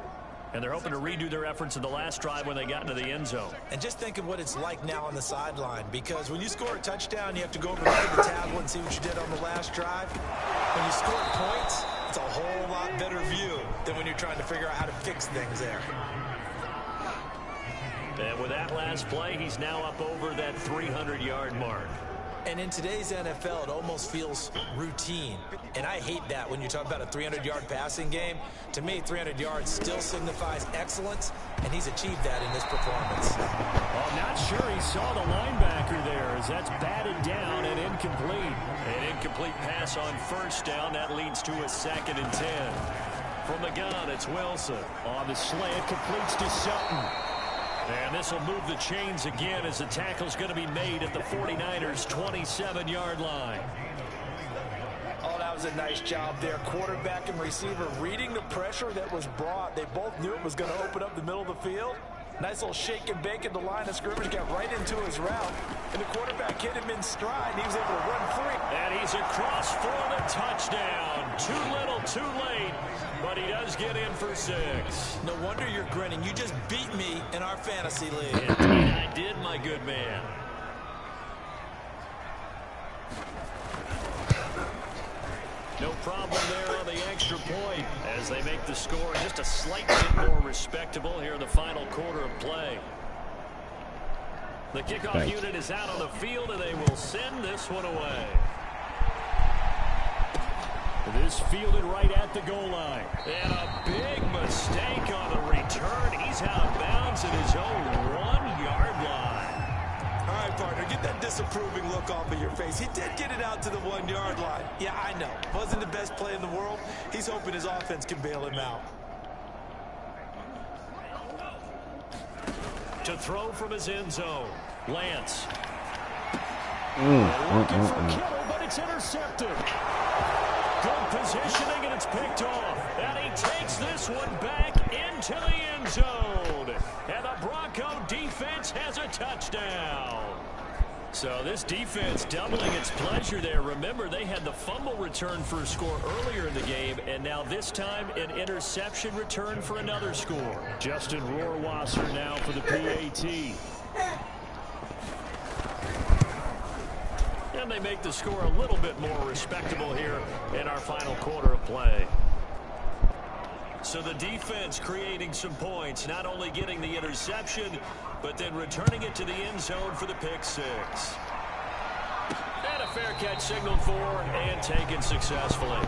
And they're hoping to redo their efforts in the last drive when they got into the end zone.
And just think of what it's like now on the sideline, because when you score a touchdown, you have to go over to the tablet and see what you did on the last drive. When you score points, it's a whole lot better view than when you're trying to figure out how to fix things there.
And with that last play, he's now up over that 300-yard mark.
And in today's NFL, it almost feels routine. And I hate that when you talk about a 300-yard passing game. To me, 300 yards still signifies excellence, and he's achieved that in this performance.
Well, not sure he saw the linebacker there as that's batted down and incomplete. An incomplete pass on first down. That leads to a 2nd and 10. From the gun, it's Wilson. On the slant, completes to Sutton. And this will move the chains again as the tackle's going to be made at the 49ers' 27-yard line.
Oh, that was a nice job there. Quarterback and receiver reading the pressure that was brought. They both knew it was going to open up the middle of the field. Nice little shake and bake at the line of scrimmage. Got right into his route. And the quarterback hit him in stride. And he was able to run free.
And he's across for the touchdown. Too little, too late. But he does get in for 6.
No wonder you're grinning. You just beat me in our fantasy league.
Indeed, I did, my good man. No problem there on the extra point as they make the score just a slight bit more respectable here in the final quarter of play. The kickoff unit is out on the field, and they will send this one away. This fielded right at the goal line. And a big mistake on the return. He's out of bounds at his own 1-yard line.
All right, partner, get that disapproving look off of your face. He did get it out to the 1-yard line. Yeah, I know. Wasn't the best play in the world. He's hoping his offense can bail him out.
To throw from his end zone, Lance.
Looking for Kittle, but it's intercepted. Good positioning, and it's picked off. And he takes this one back into the end zone. And the Bronco defense has a touchdown.
So this defense doubling its pleasure there. Remember, they had the fumble return for a score earlier in the game, and now this time an interception return for another score.
Justin Rohrwasser now for the PAT.
And they make the score a little bit more respectable here in our final quarter of play. So the defense creating some points, not only getting the interception, but then returning it to the end zone for the pick 6. And a fair catch signaled for and taken successfully.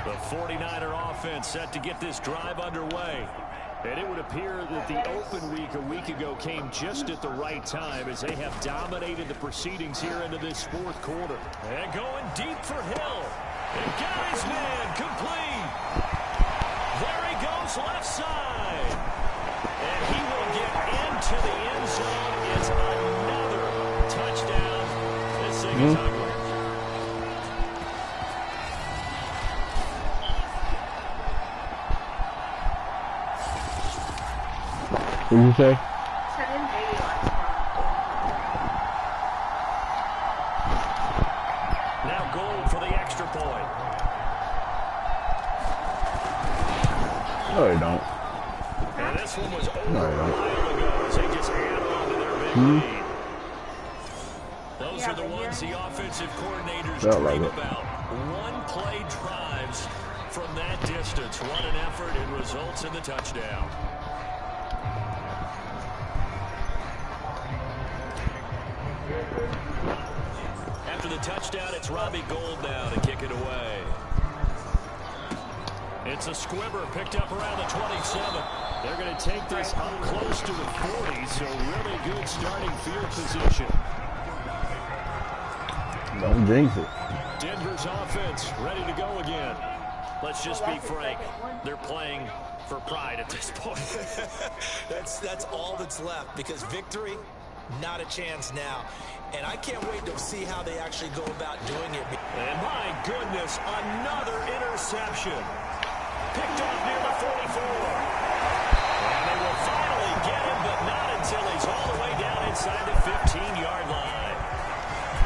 The 49er offense set to get this drive underway.
And it would appear that the open week a week ago came just at the right time as they have dominated the proceedings here into this 4th quarter.
And going deep for Hill. And got his man complete. There he goes left side. And he will get into the end zone. It's another touchdown. This thing is ugly.
What did you say?
Now goal for the extra point.
No, they don't.
And this one was over
No,
a
they don't.
while ago as they just add on to their big lead. Those are the ones the offensive coordinators dream about. One-play drives from that distance. What an effort. It results in the touchdown. After the touchdown, it's Robbie Gould now to kick it away. It's a squibber picked up around the 27.
They're going to take this up close to the 40, so really good starting field position.
Don't jinx it.
Denver's offense ready to go again.
Let's just be frank. They're playing for pride at this point.
That's all that's left, because victory, not a chance now. And I can't wait to see how they actually go about doing it.
And my goodness, another interception. Picked off near the 44. And they will finally get him, but not until he's all the way down inside the 15-yard line.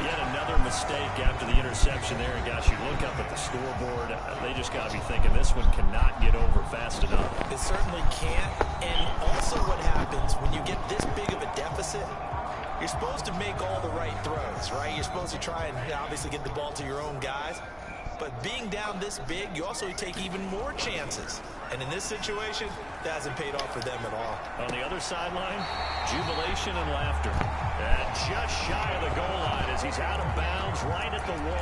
Yet another mistake after the interception there. And gosh, you look up at the scoreboard, they just got to be thinking this one cannot get over fast enough.
It certainly can't. And also what happens when you get this big of a deficit, you're supposed to make all the right throws, right? You're supposed to try and obviously get the ball to your own guys. But being down this big, you also take even more chances. And in this situation, that hasn't paid off for them at all.
On the other sideline, jubilation and laughter. And just shy of the goal line as he's out of bounds right at the 1.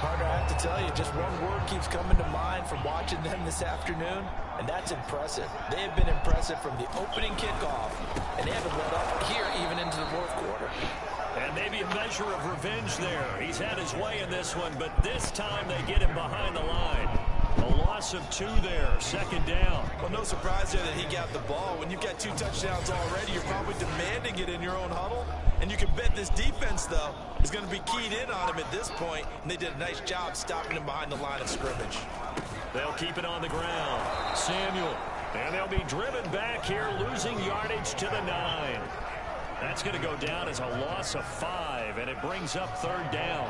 Carter, I have to tell you, just one word keeps coming to mind from watching them this afternoon, and that's impressive. They have been impressive from the opening kickoff, and they haven't let up here even into the fourth quarter.
And maybe a measure of revenge there. He's had his way in this one, but this time they get him behind the line. A loss of 2 there, 2nd down.
Well, no surprise there that he got the ball. When you've got 2 touchdowns already, you're probably demanding it in your own huddle. And you can bet this defense, though, is going to be keyed in on him at this point. And they did a nice job stopping him behind the line of scrimmage.
They'll keep it on the ground. Samuel. And they'll be driven back here, losing yardage to the 9. That's going to go down as a loss of 5, and it brings up 3rd down.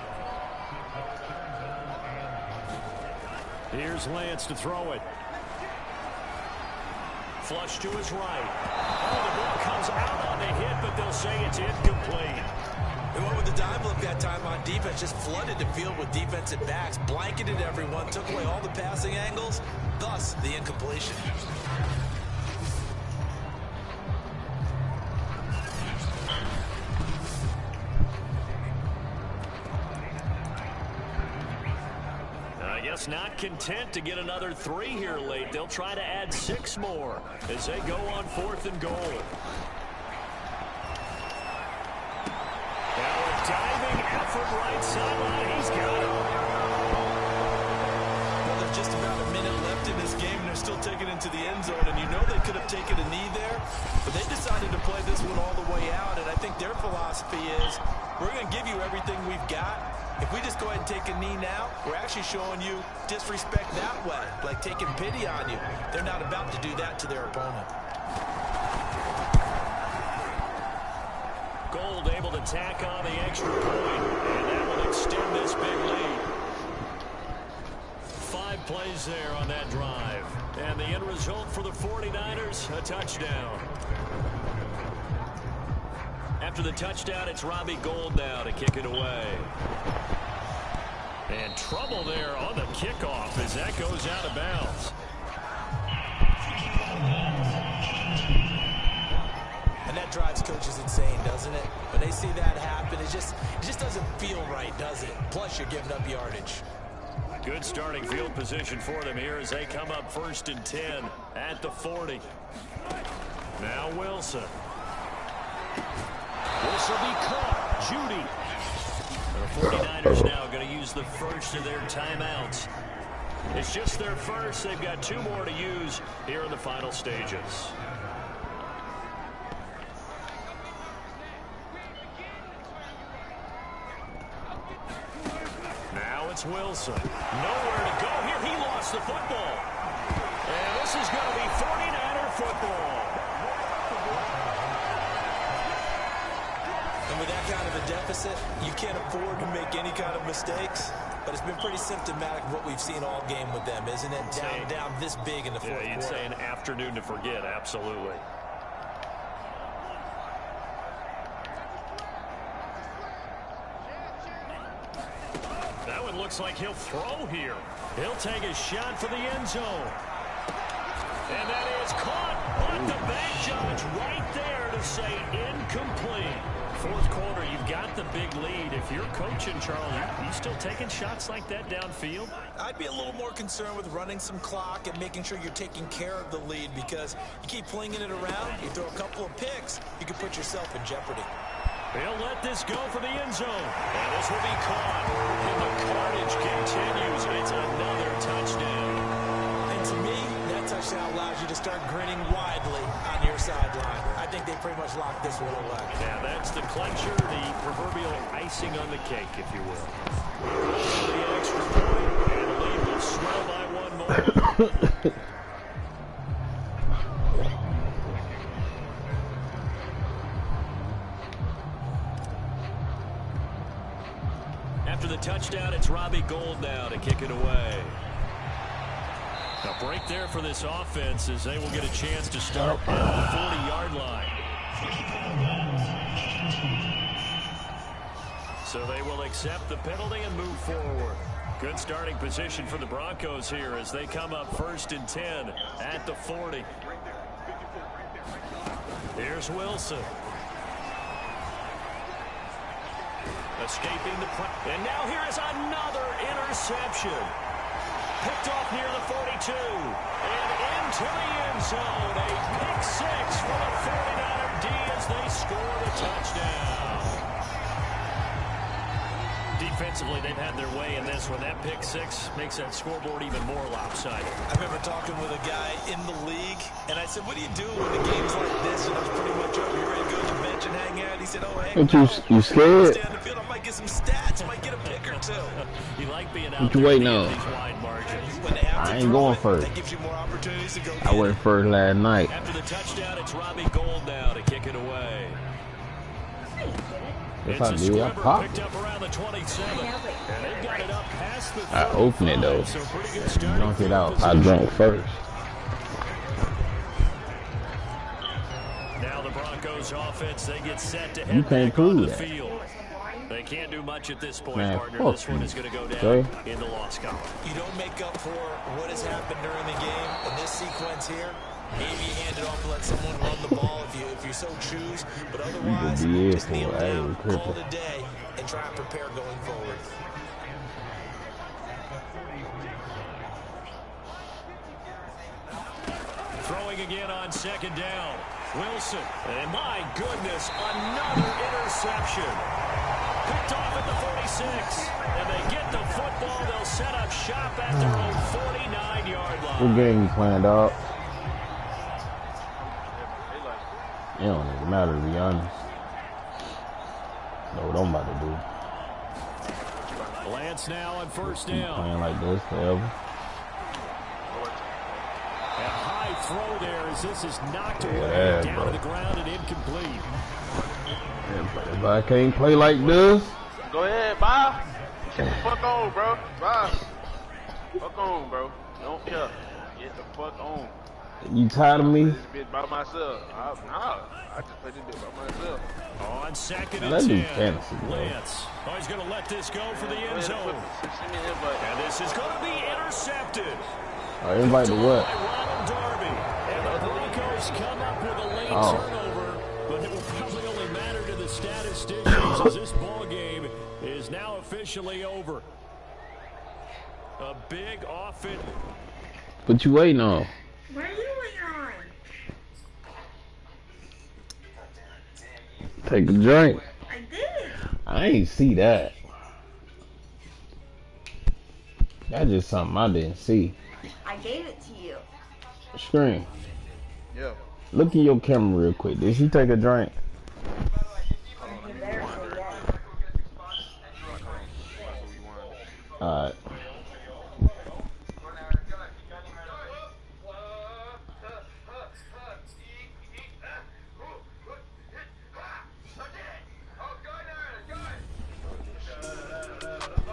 Here's Lance to throw it. Flush to his right. Oh, the ball comes out on the hit, but they'll say it's incomplete.
They went with the dime look that time on defense, just flooded the field with defensive backs, blanketed everyone, took away all the passing angles, thus the incompletion.
Not content to get another 3 here late. They'll try to add 6 more as they go on 4th and goal. Now a diving effort right sideline. He's got it.
Well, there's just about a minute left in this game, and they're still taking it into the end zone. And you know they could have taken a knee there, but they decided to play this one all the way out. And I think their philosophy is, we're going to give you everything we've got. If we just go ahead and take a knee now, we're actually showing you disrespect that way, like taking pity on you. They're not about to do that to their opponent.
Gold able to tack on the extra point, and that will extend this big lead. 5 plays there on that drive. And the end result for the 49ers, a touchdown. After the touchdown, it's Robbie Gould now to kick it away. And trouble there on the kickoff as that goes out of bounds.
And that drives coaches insane, doesn't it? When they see that happen, it just doesn't feel right, does it? Plus, you're giving up yardage.
Good starting field position for them here as they come up 1st and 10 at the 40. Now Wilson. This will be caught. Judy. The 49ers now going to use the first of their timeouts. It's just their first. They've got 2 more to use here in the final stages. Now it's Wilson. Nowhere to go here. He lost the football. And this is going to be 49er football.
And with that kind of a deficit, you can't afford to make any kind of mistakes. But it's been pretty symptomatic of what we've seen all game with them, isn't it? Down this big in the fourth quarter.
Yeah, you'd say an afternoon to forget, absolutely. That one looks like he'll throw here. He'll take a shot for the end zone. And that is caught. But the back judge right there to say incomplete. Fourth quarter, you've got the big lead. If you're coaching, Charles, you still taking shots like that downfield?
I'd be a little more concerned with running some clock and making sure you're taking care of the lead, because you keep flinging it around, you throw a couple of picks, you can put yourself in jeopardy.
They'll let this go for the end zone. And this will be caught. And the carnage continues. It's another touchdown.
And to me, that touchdown allows you to start grinning widely on your sideline. I think they pretty much locked this one away.
Yeah, that's the clincher, the proverbial icing on the cake, if you will. The extra point, and the lead will swell by 1 more. After the touchdown, it's Robbie Gould now to kick it away. A break there for this offense as they will get a chance to start at the 40-yard line. So they will accept the penalty and move forward. Good starting position for the Broncos here as they come up 1st and 10 at the 40. Here's Wilson. Escaping the pressure. And now here is another interception. Picked off near the 42. And into the end zone. A pick six for the 49er D as they score the touchdown. Defensively, they've had their way in this one. That pick six makes that scoreboard even more lopsided.
I remember talking with a guy in the league, and I said, what do you do when the game's like this? And it's pretty much over. You ready to go to the bench and hang out? He said, oh, hey,
You scared?
stay on the field. I might get some stats. I might get a pick or two.
You like being out
What you
there
waiting
in
on?
these wide margins.
When they have to
I ain't
throw
going
it,
first.
that gives you more opportunities to go
I went first last night.
After the touchdown, it's Robbie Gould now to kick it away.
Yes,
It's
I
a
did. I
squibber
popped
picked
it.
up around the 27. And they've got it up past the
I opened it though.
35, so pretty good starting
Drunk it
field
out. I
position.
drank first.
Now the Broncos offense, they get set to
You
head
can't
back onto
prove
the
that.
field. They can't do much at this point,
Man,
partner.
fuck
This one
you,
is going to go down
Jay.
in the loss column.
You don't make up for what has happened during the game in this sequence here. Maybe you hand it off and let someone run the ball if you so choose. But otherwise,
be it
just
for
kneel
a
down,
cripple.
call it a day, and try and prepare going forward.
Throwing again on 2nd down. Wilson. And my goodness, another interception. Picked off at the 46. And they get the football. They'll set up shop at their own 49-yard line.
What game you playing, dog? It don't even matter, to be honest. Know what I'm about to do.
Lance now on 1st
Keep
down.
playing like this forever.
A high throw there as this is knocked away
Yeah,
down
bro.
to the ground and incomplete.
If I can't play like this,
Go ahead, bye. Get the fuck on, bro. Bye. Fuck on, bro. Don't care. Get the fuck on.
you tired of me?
This bitch by myself. I just play this bitch by myself.
On 2nd
Let's
and
do
10.
fantasy, bro.
Lance. Oh, he's going to let this go for the
Go
end
ahead
zone.
and send me an invite.
And this is going to be intercepted.
I invite to what?
By Ronald Darby. And the Broncos come up with a late turnover, but it will probably only matter to the statisticians as this ball game is now officially over. A big offense.
What you waiting on?
What are you waiting on?
Take a drink.
I did.
I ain't see that. That's just something I didn't see.
I gave it to you.
Screen.
Yeah.
Look in your camera real quick. Did she take a drink?
You better say yes.
Alright.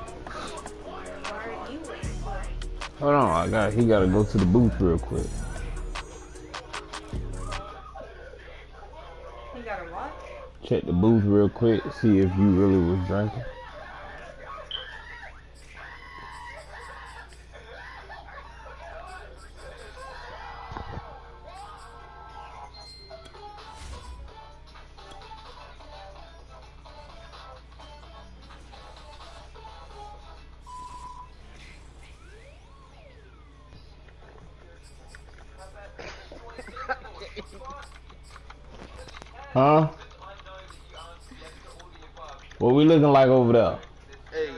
What are you waiting for?
Hold on, he gotta go to the booth real quick.
You got a what?
Check the booth real quick, see if you really was drinking. Huh? What we looking like over there?
Hey,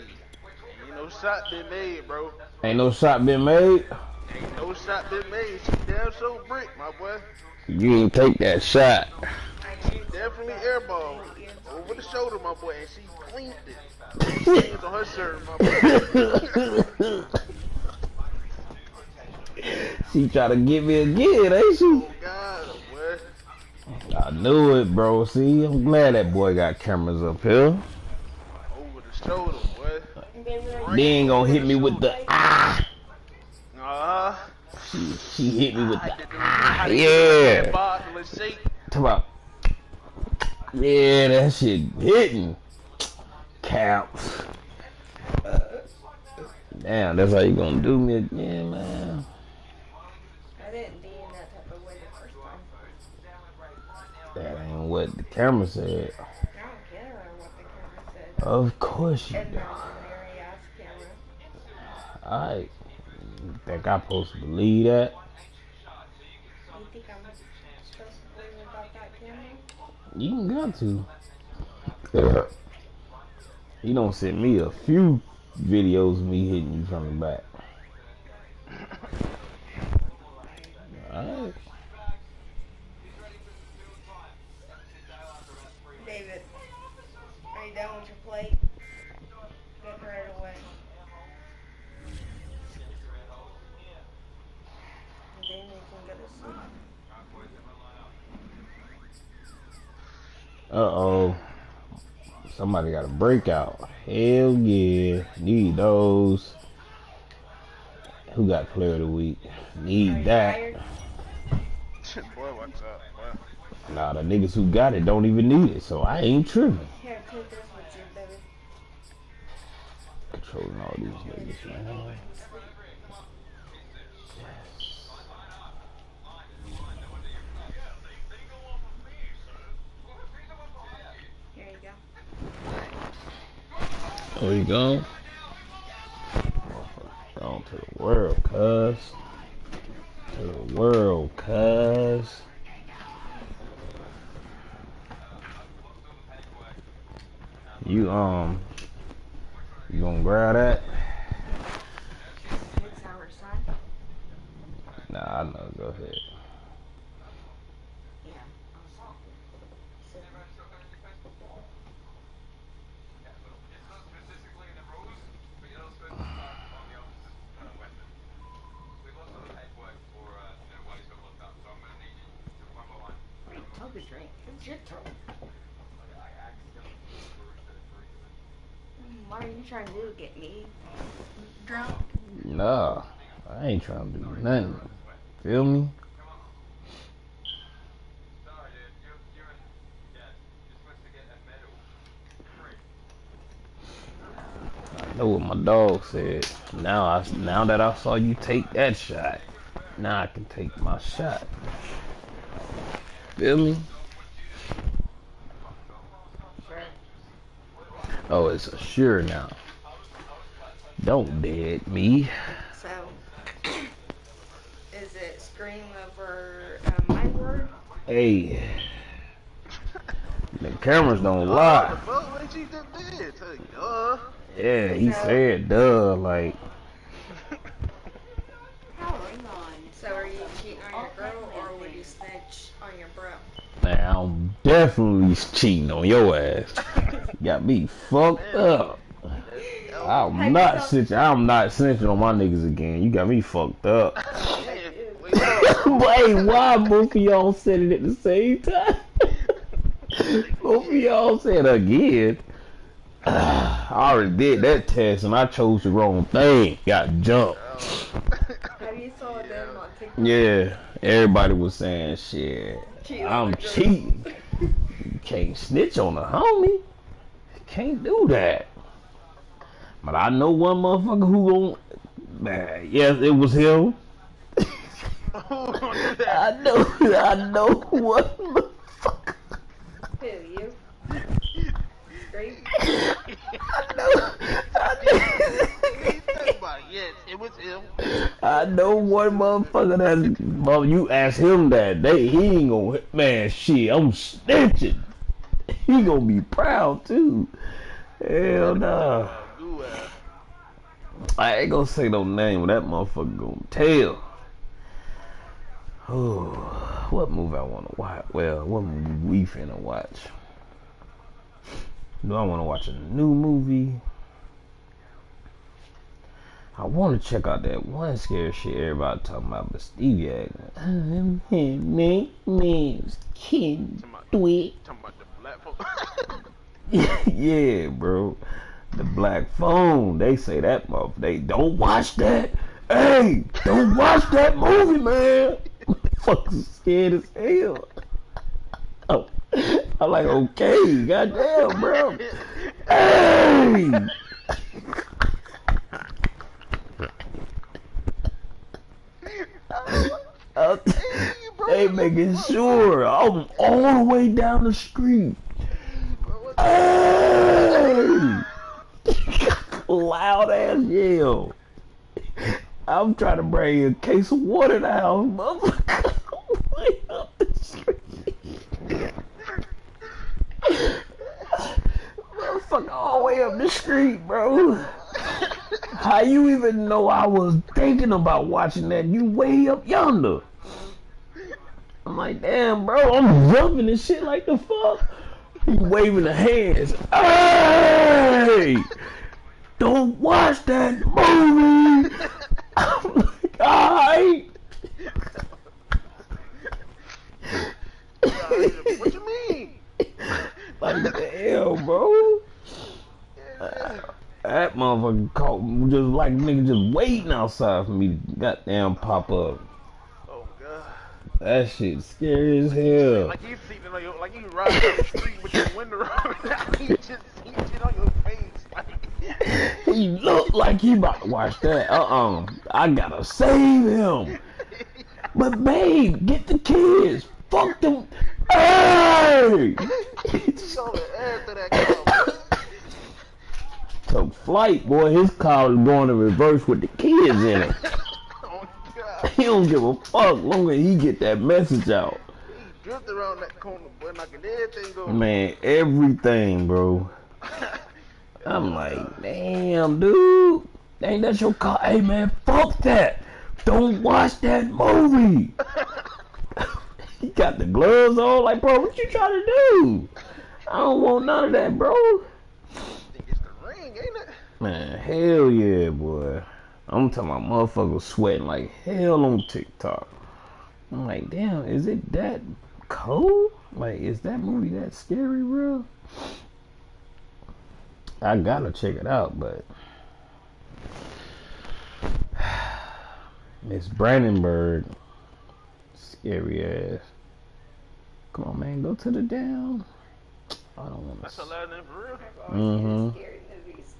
ain't no shot been made, bro.
Ain't no shot been made?
Ain't no shot been made. She damn so brick, my boy.
You ain't take that shot.
She definitely airball over the shoulder, my boy, and she cleaned it. Hands on her shirt, my boy.
She try to get me again, ain't she?
Oh God, boy.
I knew it, bro. See, I'm glad that boy got cameras up here.
Over the shoulder, boy.
They ain't gonna hit me with the ah. She hit me with the ah. Yeah. Talk about. Yeah, that shit hitting. Caps. That Damn, that's how you gonna do me again, man.
I didn't be in that type of way the first time.
That ain't what the camera said.
I don't care what the camera said.
Of course you do.
Imaginary ass camera.
Alright. You think I'm supposed to believe that?
You think I'm supposed to believe about that camera?
You ain't got to. Yeah. He don't send me a few videos of me hitting you from the back. Alright.
David, are you done with your plate? Get right away. And then you can go to sleep.
Uh-oh. Somebody got a breakout. Hell yeah. Need those. Who got player of the week? Need that.
Boy, what's up? Boy.
Nah, the niggas who got it don't even need it, so I ain't tripping.
Here, take this with you, baby.
Controlling all these niggas, man.
Here you go.
There you go. On to the world, cuz. To the world, cuz. You gonna grab that?
It's our son.
Nah, I know. Go ahead.
Yeah. Take a drink. It's your turn. What are you trying to do? Get me drunk?
Nah, I ain't trying to do nothing. Feel me? I know what my dog said. Now that I saw you take that shot, now I can take my shot. Feel me?
Sure.
Oh, it's a sure now. Don't dead me.
So, is it scream over my word?
Hey, the cameras don't lie.
What you just did?
Yeah, he said duh, like.
So, are you cheating on your girl, or would you snitch on your bro?
Man, I'm definitely cheating on your ass. Got me fucked up. I'm not snitching on my niggas again. You got me fucked up. Wait, why both of y'all said it at the same time? Both of y'all said again. I already did that test and I chose the wrong thing. Got jumped.
Have you saw them on TikTok?
Yeah, everybody was saying shit. I'm cheating. You can't snitch on a homie. You can't do that. But I know one motherfucker who gon' man, yes, it was him. I know one motherfucker.
Who, you? Straight?
Yes, it was him.
I know one motherfucker that you ask him that he ain't gonna, man, shit, I'm snitching. He gonna be proud too. Hell nah. I ain't gonna say no name, but that motherfucker gonna tell. Oh, what movie I wanna watch? Well, what movie we finna watch? Do I wanna watch a new movie? I wanna check out that one scary shit everybody talking about, but Stevie acting. Can't do it.
Talking about the black folks.
Yeah, bro. The black phone. They say that motherfucker. They don't watch that. Hey, don't watch that movie, man. Fucking scared as hell. Oh, I'm like, okay, goddamn, bro. Hey. they making sure I'm all the way down the street. Hey! Loud ass yell. I'm trying to bring a case of water to the house, motherfucker. Way up the street. Motherfucker, all the way up the street, bro. How you even know I was thinking about watching that? You way up yonder. I'm like, damn, bro, I'm jumping and shit like the fuck. He waving the hands. Hey! Don't watch that movie! I'm like, alright.
What you mean?
Like, damn, bro. That motherfucker caught me just like nigga just waiting outside for me to goddamn pop up.
Oh god.
That shit scary as hell.
Like you sitting on your, like you riding down the street with your window rolled down. He just on your face. Like
He look like he about to watch that. I gotta save him. But babe, get the kids. Fuck them. Hey!
he's on the ass of that car.
Took flight, boy. His car was going in reverse with the kids in it.
Oh god.
He don't give a fuck long as he get that message out.
He drifted around that corner, boy, knocking everything go.
Man, everything, bro. I'm like, damn, dude. Ain't that your car? Hey, man, fuck that. Don't watch that movie. He got the gloves on. Like, bro, what you trying to do? I don't want none of that, bro.
I think it's the ring, ain't it?
Man, hell yeah, boy. I'm talking about motherfuckers sweating like hell on TikTok. I'm like, damn, is it that cold? Like, is that movie that scary, bro? I gotta check it out, but Miss Brandenburg, scary ass. Come on, man, go to the down. I don't want to.
That's a last name for real.
Mm-hmm.
Scary movies.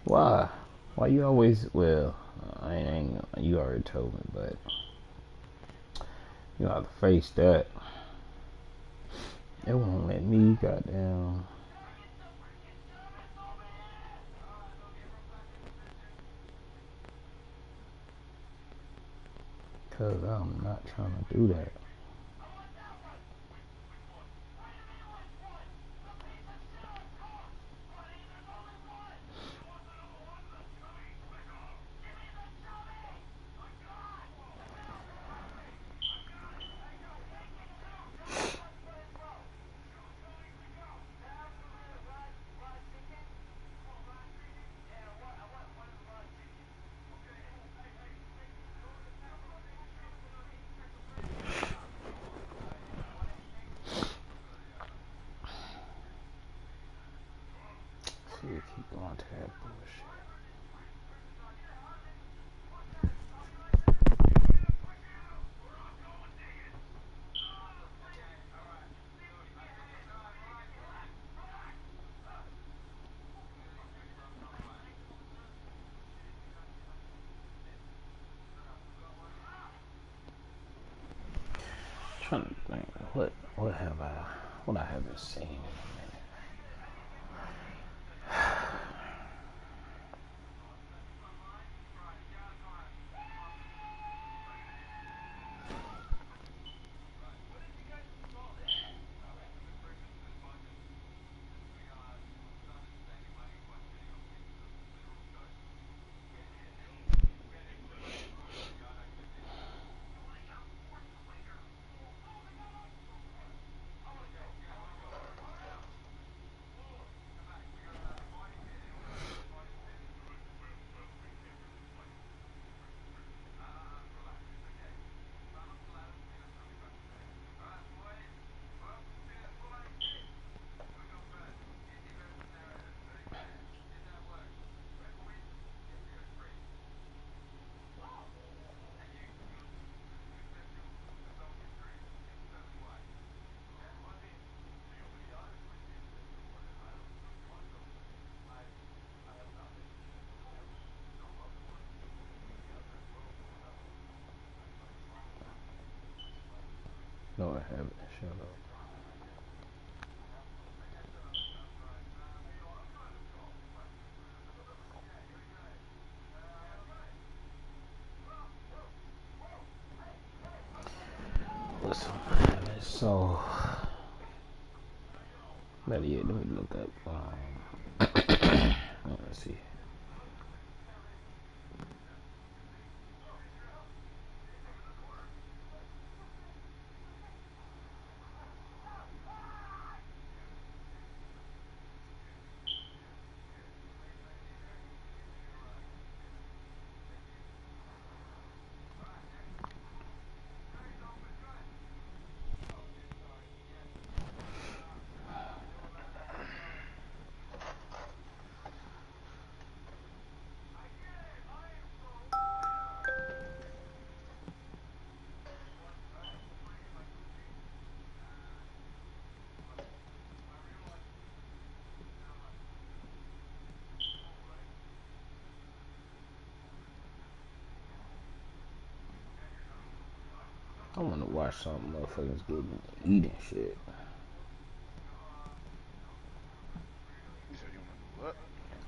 Why? Why you always? Well, I ain't. You already told me, but you have to face that. It won't let me. Goddamn. Cause I'm not trying to do that. See, keep going to that bullshit. Trying to think, what I haven't seen in a minute. No, I haven't. Shut up. Listen, so better yet, let me look up. Let's see. I want to watch some motherfuckers getting eating shit.
You said you want to do what?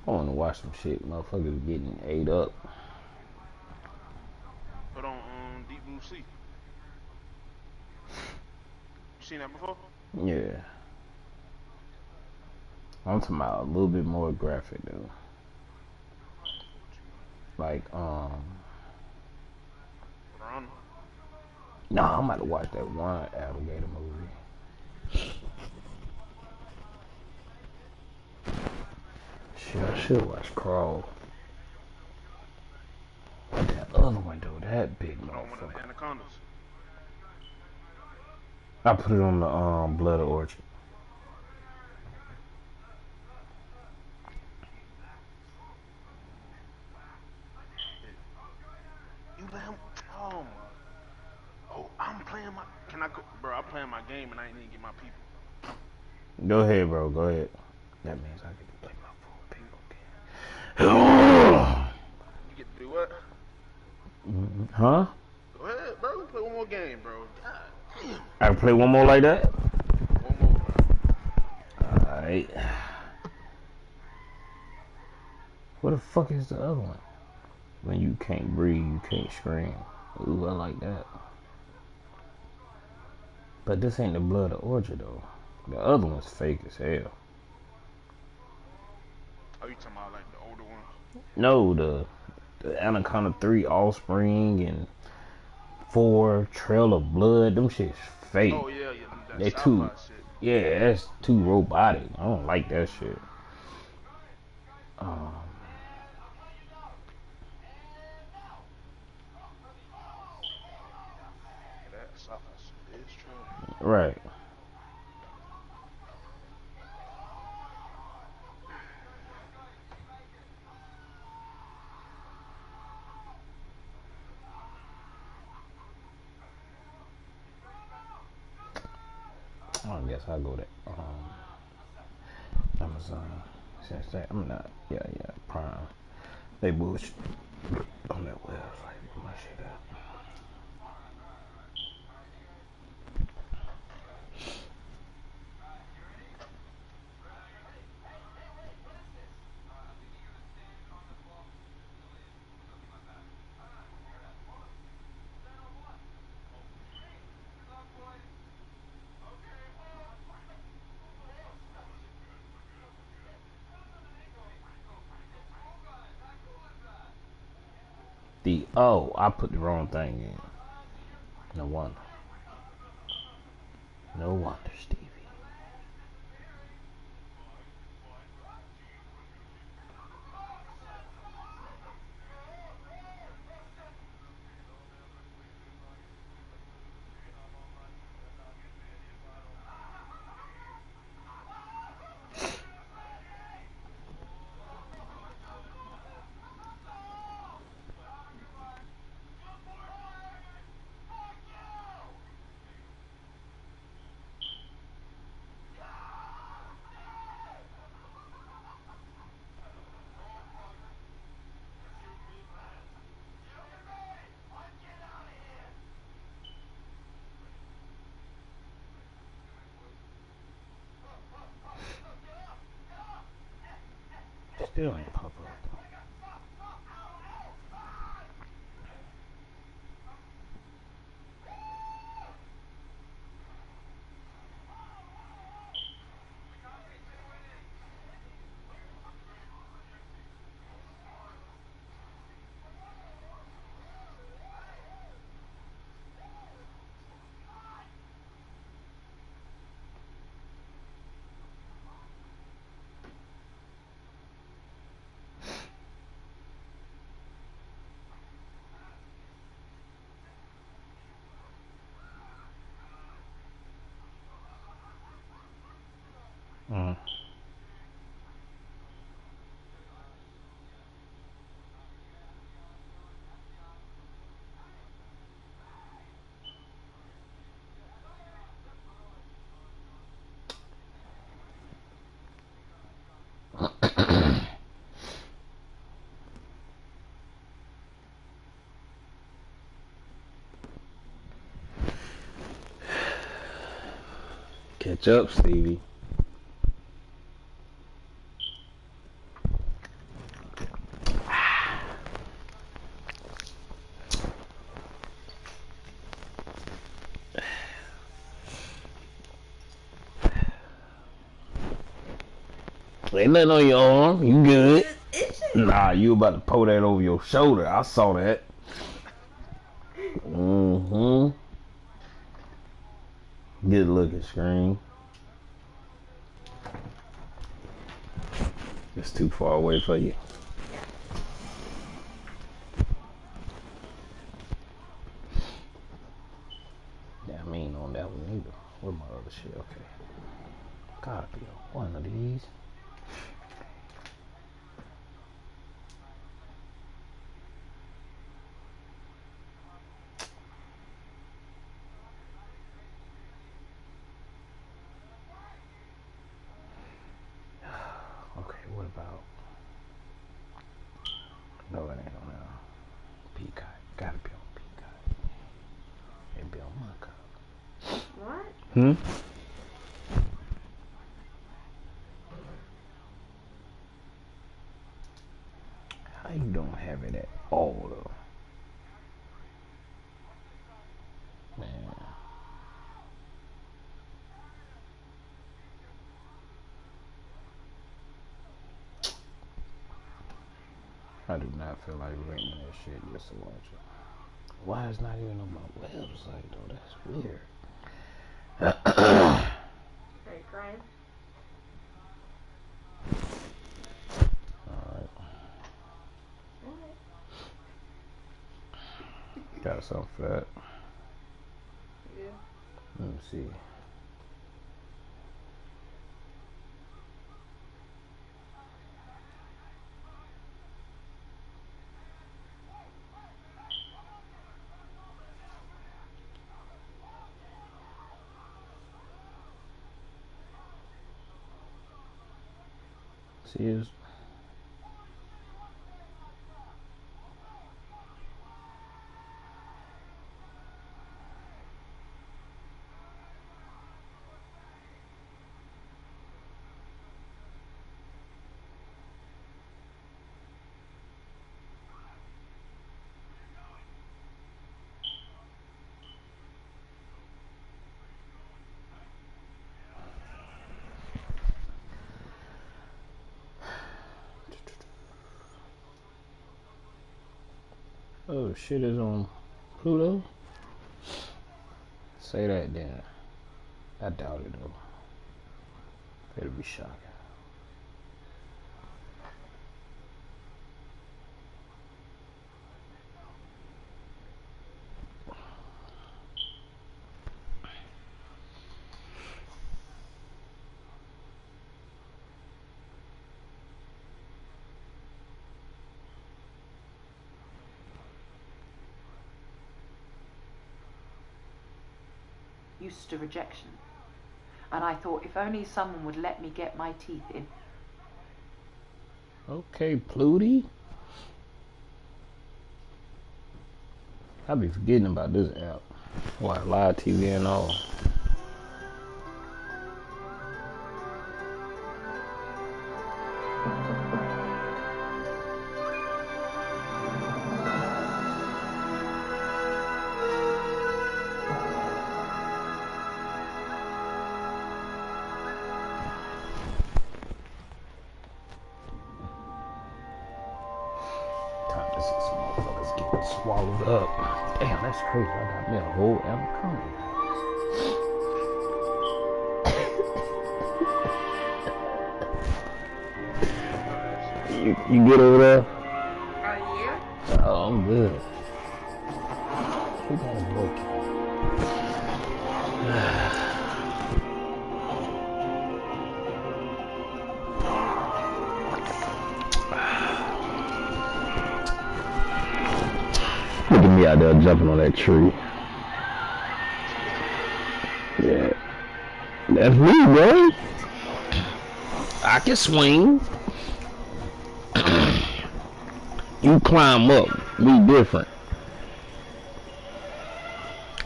I want to watch some shit motherfuckers getting ate up.
Put on Deep Blue Sea. You seen that before?
Yeah. I'm talking about a little bit more graphic though. Like
Run.
nah, I'm about to watch that one alligator movie. Shit, I should watch Crawl. That other one though, that big
Put on one of the
motherfucker.
anacondas.
I put it on the Blood Orchard.
You let him. Oh my. Oh, I'm playing my. Can I go, bro? I'm playing my game and I ain't even get my people.
Go ahead, bro. Go ahead. That means I get to play my full people again.
You get to do what?
Huh?
Go ahead, bro. Play one more game, bro. God damn.
I can play one more like that?
One more, bro.
Alright. What the fuck is the other one? When you can't breathe, you can't scream. Ooh, I like that. But this ain't the Blood Orchard though. The other one's fake as hell.
Oh, you talking about like the older ones?
No, the Anaconda 3 Offspring and 4 Trail of Blood, them shit's fake.
Oh yeah, yeah. That
They
sci-fi
too,
shit.
yeah, that's too robotic. I don't like that shit. Um,
Yeah, that sci-fi shit is true.
right. I guess I'll go to Amazon. Since that, I'm not, yeah, Prime. They bullshit on that website. Put my shit out. I put the wrong thing in. No wonder. No wonder, Stevie. Still ain't pop up. Catch up, Stevie. Ain't nothing on your arm. You good? Nah, you about to pull that over your shoulder. I saw that. Good looking screen. It's too far away for you. Yeah, I mean on that one either. Where's my other shit? Okay. Gotta be on one of these. Okay, what about? No, it ain't on there. Peacock. Gotta be on Peacock. It be on my cup. What? How you don't have it at all, though? Man. I do not feel like renting that shit just to watch it. Why is it not even on my website, though? That's weird.
Are you crying?
Alright. Got something for that.
Yeah.
Let me see. See his. Oh, shit is on Pluto? Say that then. I doubt it though. It'll be shocking.
Used to rejection. And I thought if only someone would let me get my teeth in.
Okay, Pluty. I be forgetting about this app. Why, live TV and all. see some motherfuckers getting swallowed up. Damn, that's crazy. I got me a whole anaconda. You good over there?
Are you?
Oh, I'm good. Who got a book? Look at me out there jumping on that tree. Yeah. That's me, bro. I can swing. You climb up. We different.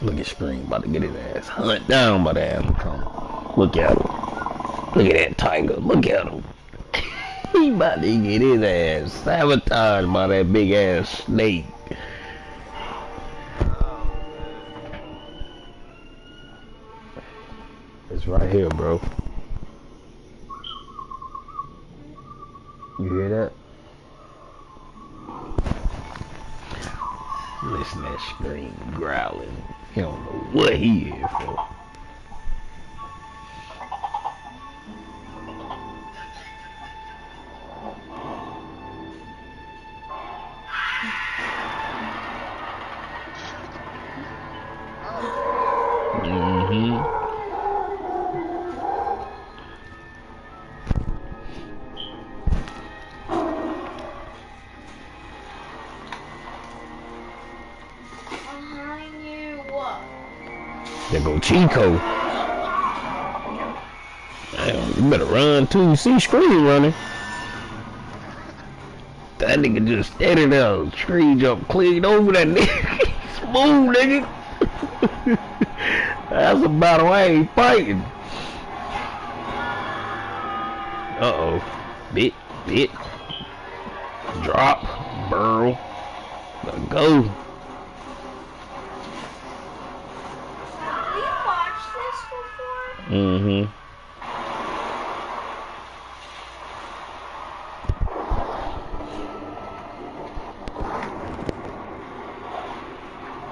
Look at Scream about to get his ass hunt down by the anaconda. Look at him. Look at that tiger. Look at him. He about to get his ass sabotaged by that big ass snake. It's right here, bro. You hear that? Listen to that Scream growling. He don't know what he is for. There go Chico. Damn, you better run too. You see Scream running. That nigga just steady there. Tree jump clean over that nigga. Smooth, nigga. That's a battle I ain't fighting. Uh-oh. Bit. Drop. Burrow. Gotta go. Mm-hmm.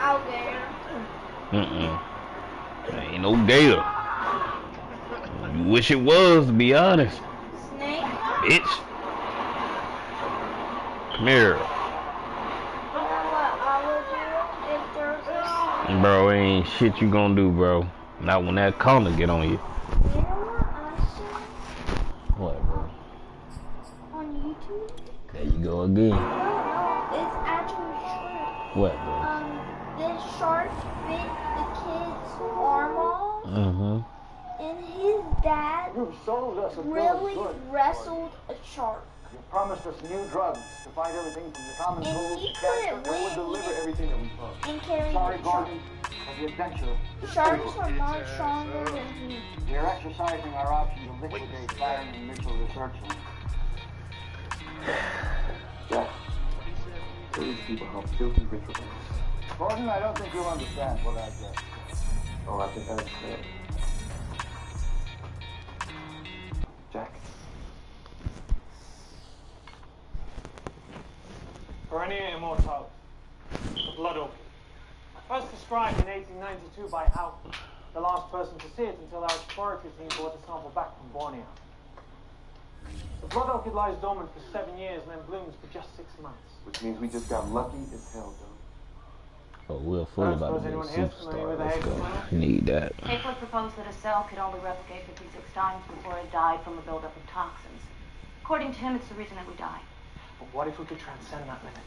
Alligator.
Ain't no gator. You wish it was, to be honest.
Snake.
Bitch. Come here.
You know what I would do if there's a...
Bro, ain't shit you gonna do, bro. Not when that corner get on you.
You know what I saw
What, bro?
on YouTube?
There you go again.
No, it's actually true.
What, bro?
This shark bit the kid's arm off, and his dad really wrestled a shark.
You promised us new drugs to fight everything from the common
And
cold
he
to cancer,
couldn't
and we'll
win.
deliver everything that we promised.
And carry
Sorry,
the shark.
Gordon, but the adventure.
Sharks are much stronger than me.
We are exercising our option to liquidate Byron and Mitchell research. Jack, these people have filthy rituals. Gordon, I don't think you'll understand what I said. Oh, I think that's clear. Jack.
Perennia immortalis, the blood orchid. First described in 1892 by Houghton, the last person to see it until our exploratory team brought a sample back from Borneo. The blood orchid lies dormant for 7 years and then blooms for just 6 months.
Which means we just got lucky as hell, though.
Oh, we're full
Don't
about to
suppose
be a
anyone here is familiar with
superstar.
the
Let's go.
Higgs
Need that.
Kepler proposed that a cell could only replicate 56 times before it died from a buildup of toxins. According to him, it's the reason that we die.
But what if we could transcend that limit?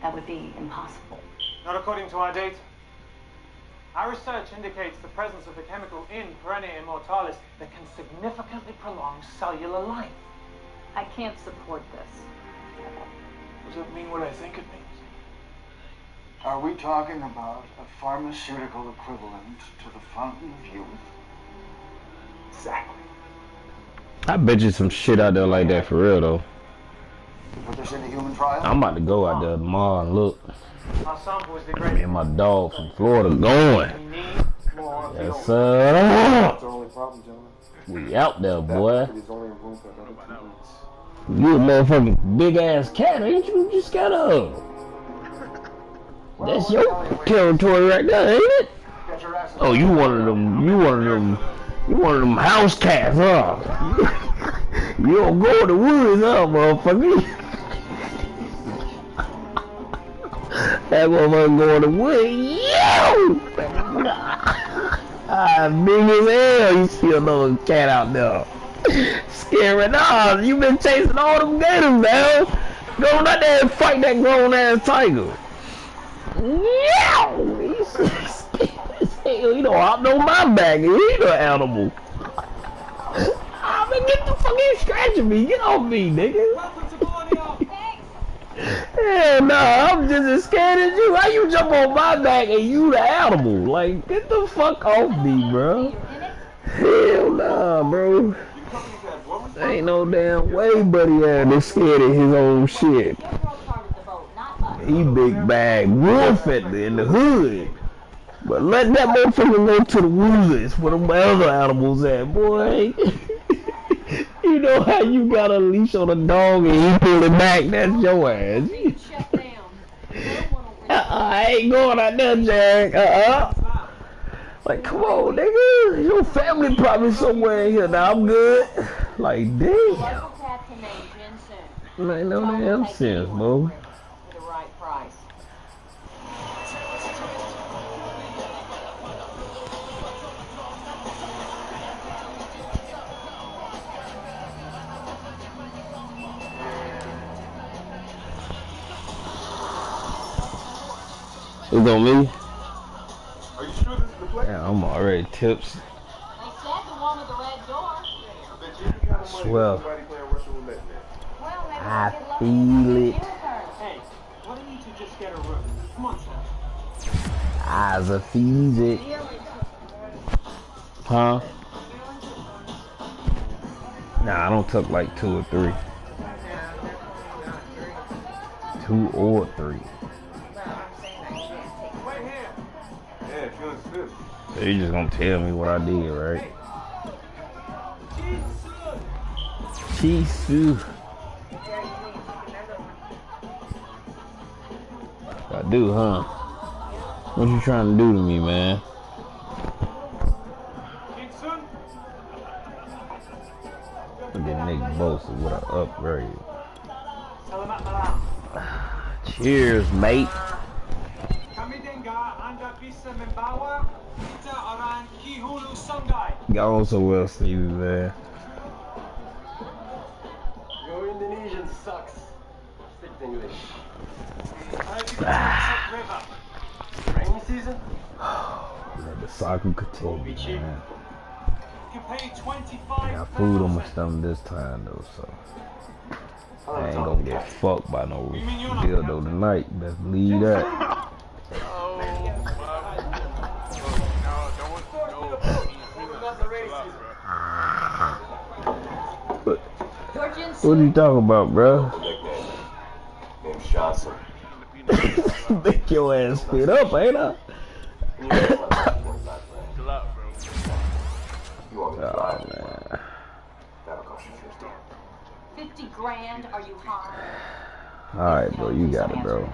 That would be impossible.
Not according to our data. Our research indicates the presence of a chemical in Perennia immortalis that can significantly prolong cellular life.
I can't support this.
Does it mean what I think it means?
Are we talking about a pharmaceutical equivalent to the fountain of youth? Exactly.
I bet you some shit out there like that for real though.
Put this into human trial?
I'm about to go out there tomorrow and look.
Our sample is the
Me
greatest.
and my dog from Florida going.
We need more of the
Yes,
orchid.
sir.
That's our only problem, gentlemen.
We out there, boy.
There's only room for another 2 weeks.
You a motherfucking big ass cat, ain't you? You just gotta. That's your territory right there, ain't it? Oh, you one of them. You one of them. You one of them house cats, huh? You don't go in the woods, huh, motherfucker? That motherfucker go in the woods. Yo! Big as hell. You see another cat out there. Scary dog. You been chasing all them gators, man. Go out there and fight that grown ass tiger. Yeah, you know, I'm on my back. He an animal. I mean, get the fucking scratching me. Get off me, nigga. Hell nah, I'm just as scared as you. How you jump on my back and you the animal? Like, get the fuck off me, bro. Hell nah, bro. Ain't no damn way buddy ass is scared of his own shit. He big bag wolf in the hood. But let that motherfucker go to the woods where them other animals at, boy. You know how you got a leash on a dog and he pull it back, that's your ass. I ain't going out there, Jack. Like, come on, nigga. Your family probably somewhere in here now. I'm good. Like, damn. Ain't no damn sense, bro. It's on me?
Are you sure this is the place?
Yeah, I'm already tips.
They said the one with the red door.
I swear. I feel it.
Hey, why don't you two just get a room? Come on, sir.
I feel it. Huh? Nah, I don't took like 2 or 3. 2 or 3. So you just gonna tell me what I did, right? Chisu. I do, huh? What you trying to do to me, man? Look at Nick Bosa with an upgrade. Cheers, mate. Y'all on so well, Stevie, man.
Your Indonesian sucks. Speak English. Rainy season?
Let the soccer continue, man.
You can pay 25.
Got food on my stomach this time, though, so I ain't gonna get fucked by no dildo tonight. Best believe that. What are you talking about, bro?
Name's Johnson.
Make your ass spit up, ain't I? Oh, man.
That'll cost you
50 grand? Are you high?
Alright, bro, you got it, bro.